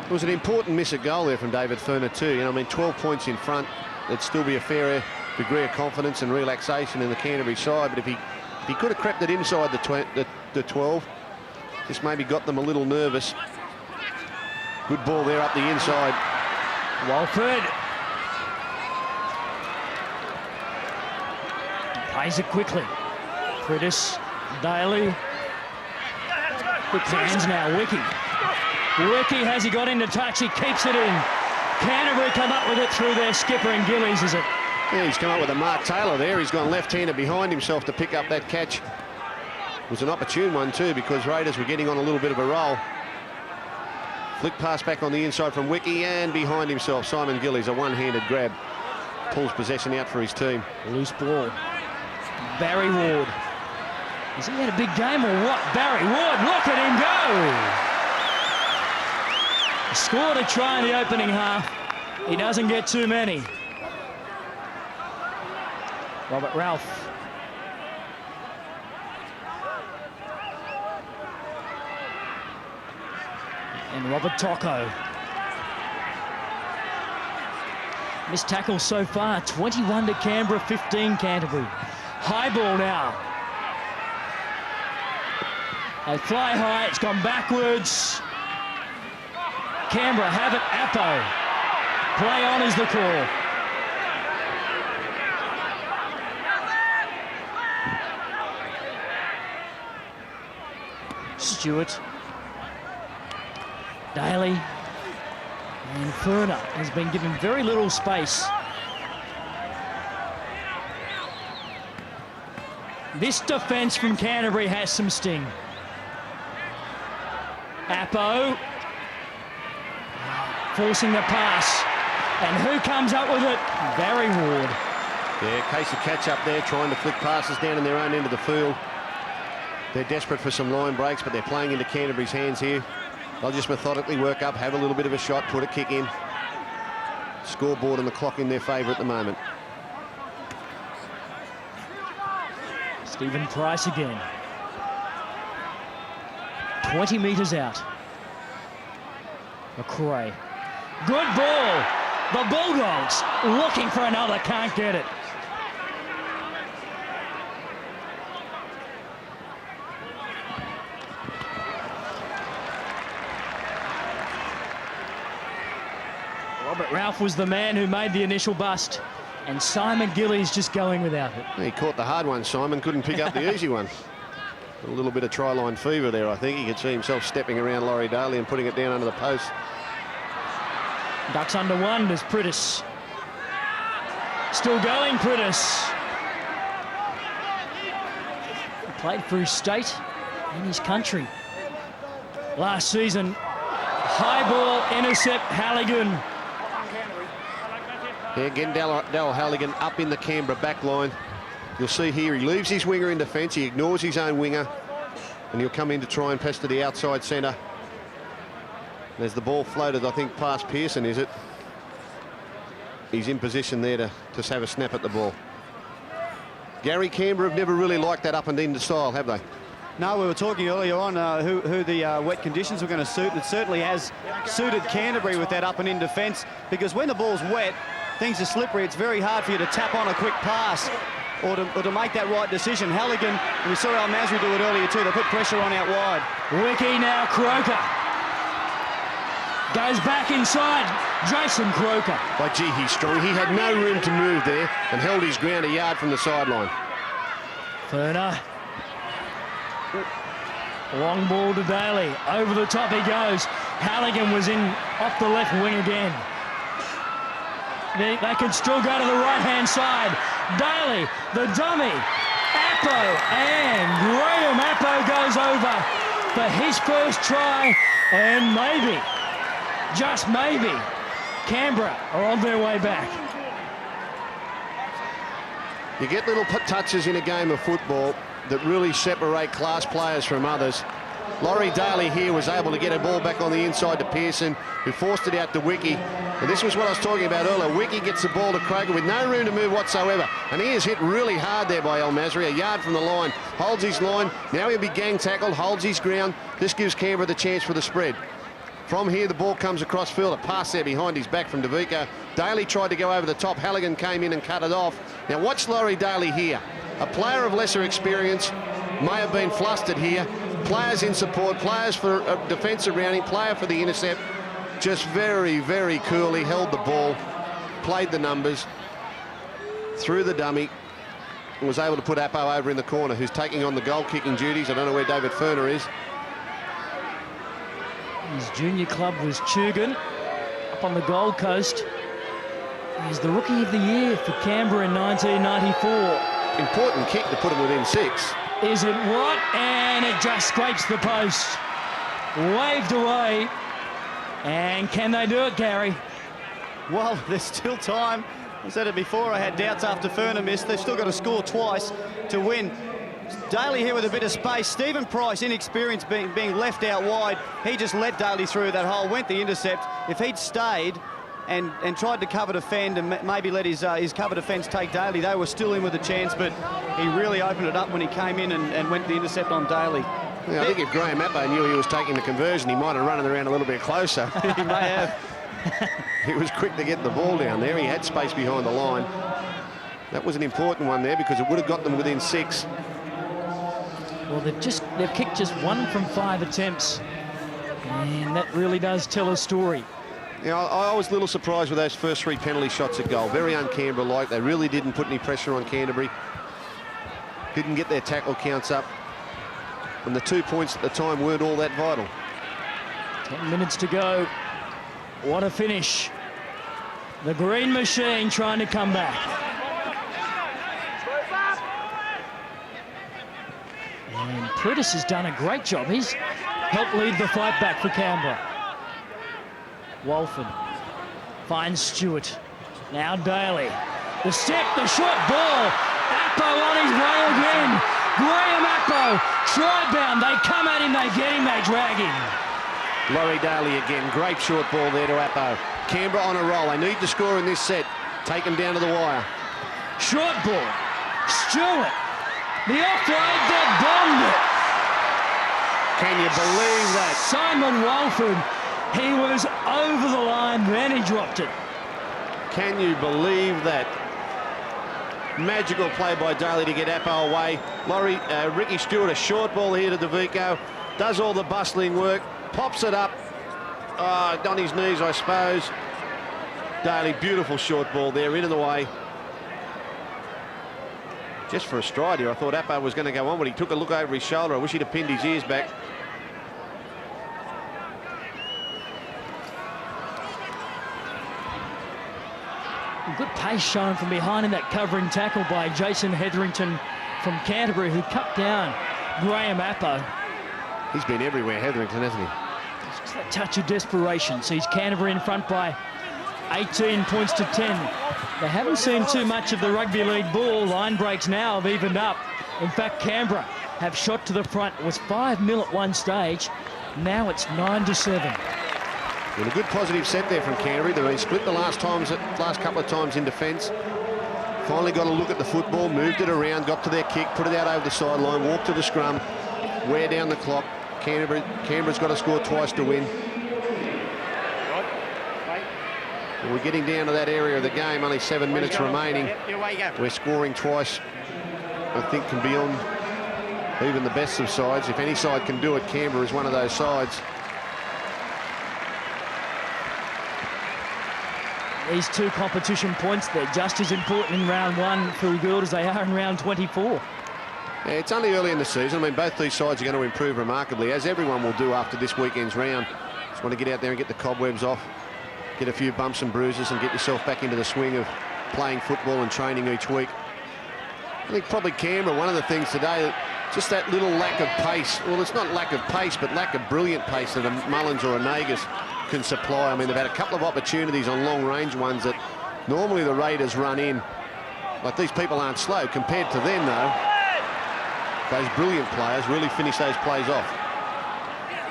It was an important miss at goal there from David Ferner too. You know, I mean, 12 points in front. It'd still be a fair degree of confidence and relaxation in the Canterbury side, but if he could have crept it inside the 12, just maybe got them a little nervous. Good ball there up the inside. Walford plays it quickly. Prittis, Daly. Quick hands now, Wiki. Wiki, has he got into touch? He keeps it in. Canterbury come up with it through their skipper, and Gillies, is it? Yeah, he's come up with a Mark Taylor there. He's gone left-handed behind himself to pick up that catch. It was an opportune one too, because Raiders were getting on a little bit of a roll. Flick pass back on the inside from Wiki, and behind himself, Simon Gillies, a one-handed grab. Pulls possession out for his team. Loose ball. Barry Ward. Has he had a big game or what? Barry Ward, look at him go! He scored a try in the opening half. He doesn't get too many. Robert Ralph. And Robert Tocco. Missed tackles so far, 21 to Canberra, 15 Canterbury. High ball now. They fly high, it's gone backwards. Canberra have it, Appo. Play on is the call. Stewart. Daly. And Furner has been given very little space. This defence from Canterbury has some sting. Appo forcing the pass, and who comes up with it? Barry Ward. Yeah, case of catch up there, trying to flick passes down in their own end of the field. They're desperate for some line breaks, but they're playing into Canterbury's hands here. They'll just methodically work up, have a little bit of a shot, put a kick in. Scoreboard and the clock in their favour at the moment. Stephen Price again. 20 metres out. McCroy. Good ball. The Bulldogs looking for another, can't get it. Robert Ralph was the man who made the initial bust, and Simon Gillies just going without it. He caught the hard one, Simon, couldn't pick up the easy one. A little bit of try-line fever there, I think. He could see himself stepping around Laurie Daly and putting it down under the post. Ducks under one, there's Prittis. Still going, Prittis. He played for his state and his country. Last season, high ball, intercept, Halligan. Yeah, again, Darryl Halligan up in the Canberra back line. You'll see here he leaves his winger in defence, he ignores his own winger, and he'll come in to try and pester the outside centre. As the ball floated, I think, past Pearson, is it? He's in position there to have a snap at the ball. Gary, Canberra have never really liked that up and in style, have they? No, we were talking earlier on who the wet conditions were going to suit. It certainly has suited Canterbury with that up and in defence, because when the ball's wet, things are slippery. It's very hard for you to tap on a quick pass or to make that right decision. Halligan, and we saw Al Masri do it earlier too. They put pressure on out wide. Wiki now, Croker. Goes back inside, Jason Croker. By gee, he's strong. He had no room to move there and held his ground a yard from the sideline. Furner. Long ball to Daly. Over the top he goes. Halligan was in off the left wing again. They can still go to the right-hand side. Daly, the dummy. Appo, and Graham Appo goes over for his first try, and maybe, just maybe, Canberra are on their way back. You get little touches in a game of football that really separate class players from others. Laurie Daly here was able to get a ball back on the inside to Pearson, who forced it out to Wiki. And this was what I was talking about earlier. Wiki gets the ball to Croker with no room to move whatsoever. And he is hit really hard there by El Masri, a yard from the line. Holds his line. Now he'll be gang tackled, holds his ground. This gives Canberra the chance for the spread. From here, the ball comes across field. A pass there behind his back from DeVico. Daly tried to go over the top. Halligan came in and cut it off. Now watch Laurie Daly here. A player of lesser experience, may have been flustered here. Players in support, players for a defence around him, player for the intercept. Just very, very coolly held the ball, played the numbers, threw the dummy, and was able to put Appo over in the corner, who's taking on the goal-kicking duties. I don't know where David Furner is. His junior club was Tugun, up on the Gold Coast. He's the Rookie of the Year for Canberra in 1994. Important kick to put him within 6. Is it what? And it just scrapes the post. Waved away. And can they do it, Gary? Well, there's still time. I said it before, I had doubts after Furner missed. They've still got to score twice to win. Daly here with a bit of space. Stephen Price, inexperienced, being left out wide. He just let Daly through that hole, went the intercept. If he'd stayed and tried to cover defend and maybe let his cover defence take Daly, they were still in with a chance, but he really opened it up when he came in and went the intercept on Daly. Yeah, I think if Graham Appo knew he was taking the conversion, he might have run it around a little bit closer. He may have. He was quick to get the ball down there. He had space behind the line. That was an important one there because it would have got them within 6. Well, they've kicked just 1 from 5 attempts, and that really does tell a story. You know, I was a little surprised with those first 3 penalty shots at goal. Very un-Canberra-like. They really didn't put any pressure on Canterbury. Didn't get their tackle counts up. And the 2 points at the time weren't all that vital. 10 minutes to go. What a finish. The Green Machine trying to come back. And Prentice has done a great job. He's helped lead the fight back for Canberra. Walford finds Stewart. Now Daly. The step, the short ball. Appo on his way again. Graham Appo, try-bound. They come at him, they get him, they drag him. Laurie Daly again. Great short ball there to Appo. Canberra on a roll. They need to score in this set. Take them down to the wire. Short ball. Stewart. The offload that bombed it. Can you believe that? Simon Walford, he was over the line, then he dropped it. Can you believe that? Magical play by Daly to get Appo away. Ricky Stewart, a short ball here to DeVico. Does all the bustling work. Pops it up. On his knees, I suppose. Daly, beautiful short ball there, in and away. Just for a stride here, I thought Appo was going to go on, but he took a look over his shoulder. I wish he'd have pinned his ears back. Good pace shown from behind in that covering tackle by Jason Hetherington from Canterbury, who cut down Graham Appo. He's been everywhere, Hetherington, hasn't he? Just that touch of desperation. Sees Canterbury in front by 18 points to 10. They haven't seen too much of the rugby league ball. Line breaks now have evened up. In fact, Canberra have shot to the front. It was 5-0 at one stage. Now it's 9-7. And a good positive set there from Canterbury. They've been split the last couple of times in defence. Finally got a look at the football, moved it around, got to their kick, put it out over the sideline, walked to the scrum, wear down the clock. Canberra's got to score twice to win. And we're getting down to that area of the game, only 7 minutes remaining. We're scoring twice, I think, can be on even the best of sides. If any side can do it, Canberra is one of those sides. These 2 competition points, they're just as important in round 1, Phil Gould, as they are in round 24. Yeah, it's only early in the season. I mean, both these sides are going to improve remarkably, as everyone will do after this weekend's round. Just want to get out there and get the cobwebs off, get a few bumps and bruises, and get yourself back into the swing of playing football and training each week. I think probably Canberra, one of the things today, just that little lack of pace. Well, it's not lack of pace, but lack of brilliant pace that a Mullins or a Nagas can supply. I mean, they've had a couple of opportunities on long-range ones that normally the Raiders run in. Like, these people aren't slow. Compared to them, though, those brilliant players really finish those plays off.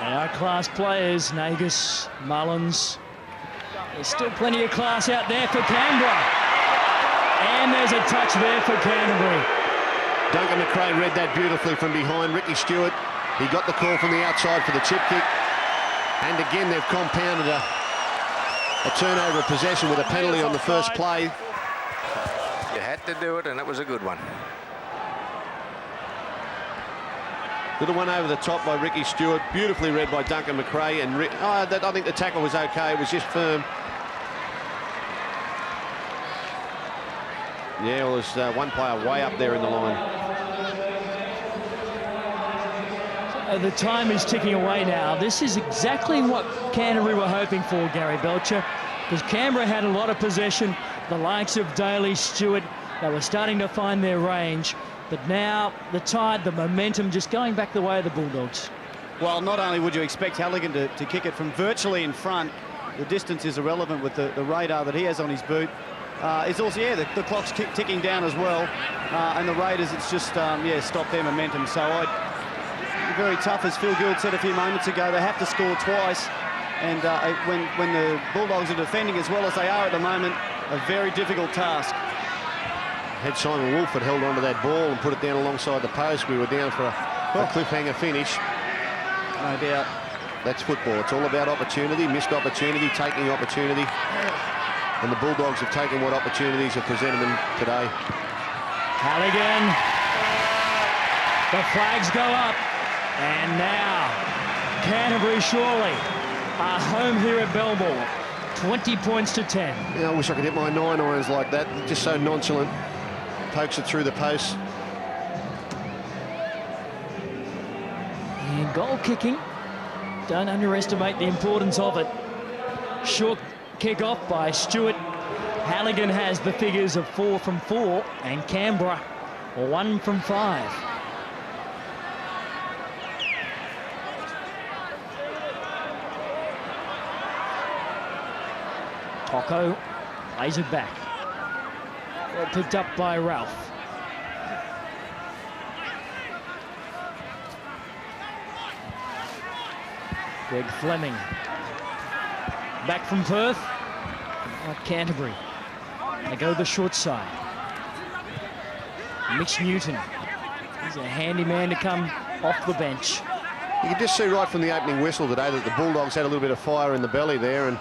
They are class players, Nagas, Mullins. There's still plenty of class out there for Canberra. And there's a touch there for Canterbury. Duncan McRae read that beautifully from behind. Ricky Stewart, he got the call from the outside for the chip kick. And again, they've compounded a turnover of possession with a penalty on the first play. You had to do it, and it was a good one. Little one over the top by Ricky Stewart, beautifully read by Duncan McRae, and I think the tackle was okay, it was just firm. Yeah, well, there's one player way up there in the line. The time is ticking away now. This is exactly what Canterbury were hoping for, Gary Belcher, because Canberra had a lot of possession. The likes of Daly, Stewart, they were starting to find their range. But now the tide, the momentum, just going back the way of the Bulldogs. Well, not only would you expect Halligan to kick it from virtually in front, the distance is irrelevant with the radar that he has on his boot. It's also, yeah, the clock's ticking down as well. And the Raiders, it's just, yeah, stopped their momentum. So very tough, as Phil Gould said a few moments ago, they have to score twice. And when the Bulldogs are defending as well as they are at the moment, a very difficult task. Had Simon Wolford held onto that ball and put it down alongside the post, we were down for a cliffhanger finish. No doubt. That's football. It's all about opportunity, missed opportunity, taking opportunity. And the Bulldogs have taken what opportunities have presented them today. Halligan. The flags go up. And now, Canterbury surely are home here at Belmore. 20 points to 10. Yeah, I wish I could hit my 9 irons like that. Just so nonchalant. Pokes it through the post. And goal kicking. Don't underestimate the importance of it. Short kick off by Stewart. Halligan has the figures of 4 from 4, and Canberra 1 from 5. Tocco plays it back. Well, picked up by Ralph. Greg Fleming. Back from Perth. Canterbury. They go the short side. Mitch Newton. He's a handy man to come off the bench. You can just see right from the opening whistle today that the Bulldogs had a little bit of fire in the belly there, and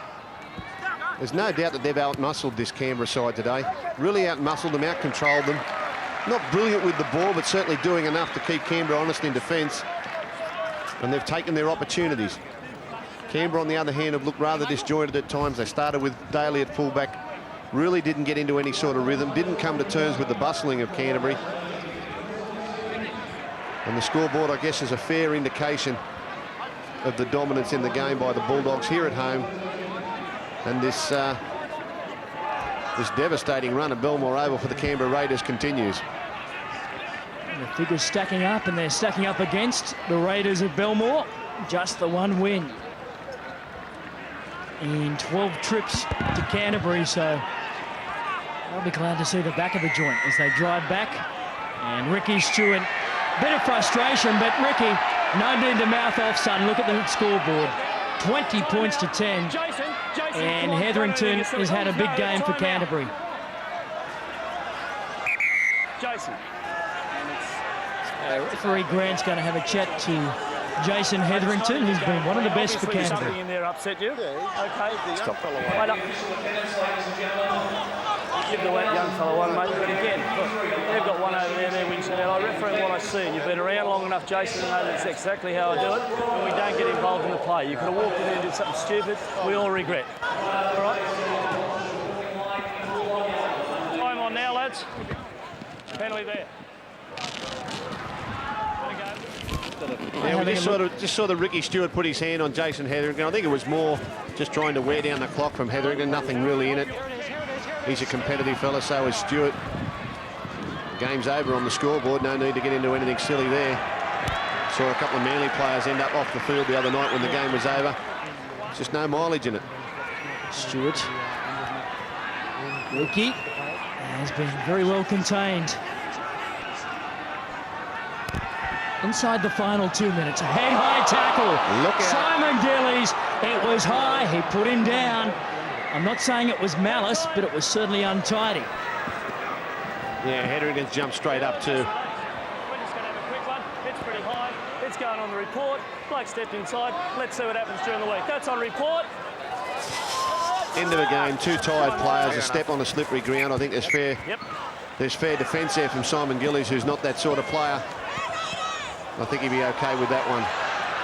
there's no doubt that they've outmuscled this Canberra side today. Really outmuscled them, out-controlled them. Not brilliant with the ball, but certainly doing enough to keep Canberra honest in defence. And they've taken their opportunities. Canberra, on the other hand, have looked rather disjointed at times. They started with Daly at fullback, really didn't get into any sort of rhythm, didn't come to terms with the bustling of Canterbury. And the scoreboard, I guess, is a fair indication of the dominance in the game by the Bulldogs here at home. And this devastating run at Belmore Oval for the Canberra Raiders continues. And the figures stacking up, and they're stacking up against the Raiders of Belmore. Just the one win in 12 trips to Canterbury, so I'll be glad to see the back of the joint as they drive back. And Ricky Stewart, bit of frustration, but Ricky, no need to mouth off, son. Look at the scoreboard. 20 points to 10. And Hetherington has had a big game for Canterbury. Jason. Referee Grant's going to have a chat to Jason Hetherington, who's been one of the best for Canterbury. Something in there upset you? Okay. Stop. Wait up. Give the young fellow one, mate. But again, look, they've got one over there, they're winching out. I referee what I see, and you've been around long enough, Jason, to know that's exactly how I do it. When we don't get involved in the play. You could have walked in there and did something stupid. We all regret. All right? Time on now, lads. Penalty there. Yeah, we just saw the Ricky Stewart put his hand on Jason Hetherington. I think it was more just trying to wear down the clock from Hetherington, nothing really in it. He's a competitive fella, so is Stewart. The game's over on the scoreboard, no need to get into anything silly there. Saw a couple of Manly players end up off the field the other night when the game was over. There's just no mileage in it. Stewart. Ricky has been very well contained. Inside the final 2 minutes, a head-high tackle. Look out. Simon Gillies, it was high, he put him down. I'm not saying it was malice, but it was certainly untidy. Yeah, Hetherington's jumped straight up too. We're just going to have a quick one. It's pretty high. It's going on the report. Blake stepped inside. Let's see what happens during the week. That's on report. End of the game, 2 tired players, a step on the slippery ground. I think there's fair defence there from Simon Gillies, who's not that sort of player. I think he'd be okay with that one.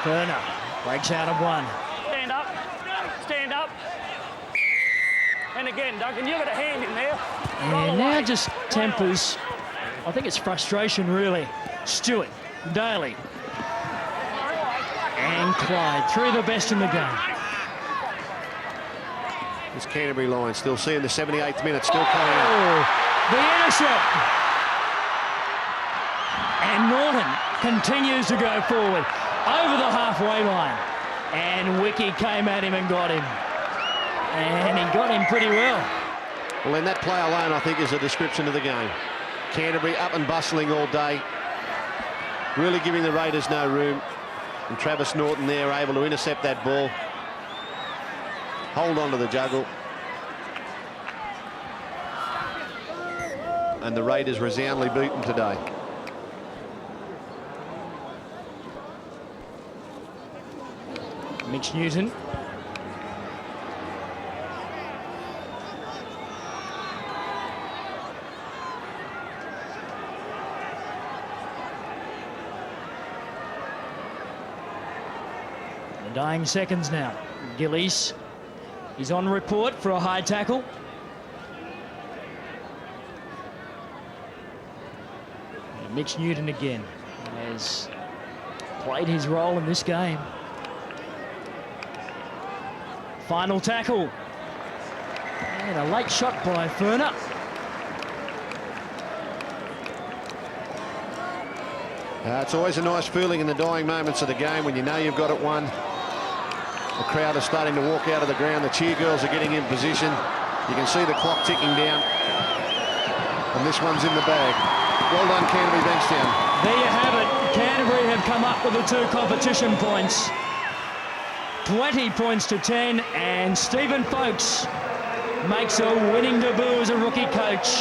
Furner breaks out of 1. Stand up. Stand up. And again, Duncan, you've got a hand in there. And now just tempers. I think it's frustration, really. Stewart, Daly, and Clyde, 3 of the best in the game. This Canterbury line still seeing the 78th minute, still coming out. Oh, the intercept. And Norton continues to go forward over the halfway line. And Wiki came at him and got him. And he got him pretty well. Well, then that play alone, I think, is a description of the game. Canterbury up and bustling all day, really giving the Raiders no room. And Travis Norton there able to intercept that ball, hold on to the juggle. And the Raiders resoundingly beaten today. Mitch Newton. The dying seconds now. Gillies. He's on report for a high tackle. And Mitch Newton again has played his role in this game. Final tackle. And a late shot by Furner. It's always a nice feeling in the dying moments of the game when you know you've got it won. The crowd is starting to walk out of the ground. The cheer girls are getting in position. You can see the clock ticking down. And this one's in the bag. Well done, Canterbury Bankstown. There you have it. Canterbury have come up with the 2 competition points. 20 points to 10, and Stephen Folkes makes a winning debut as a rookie coach.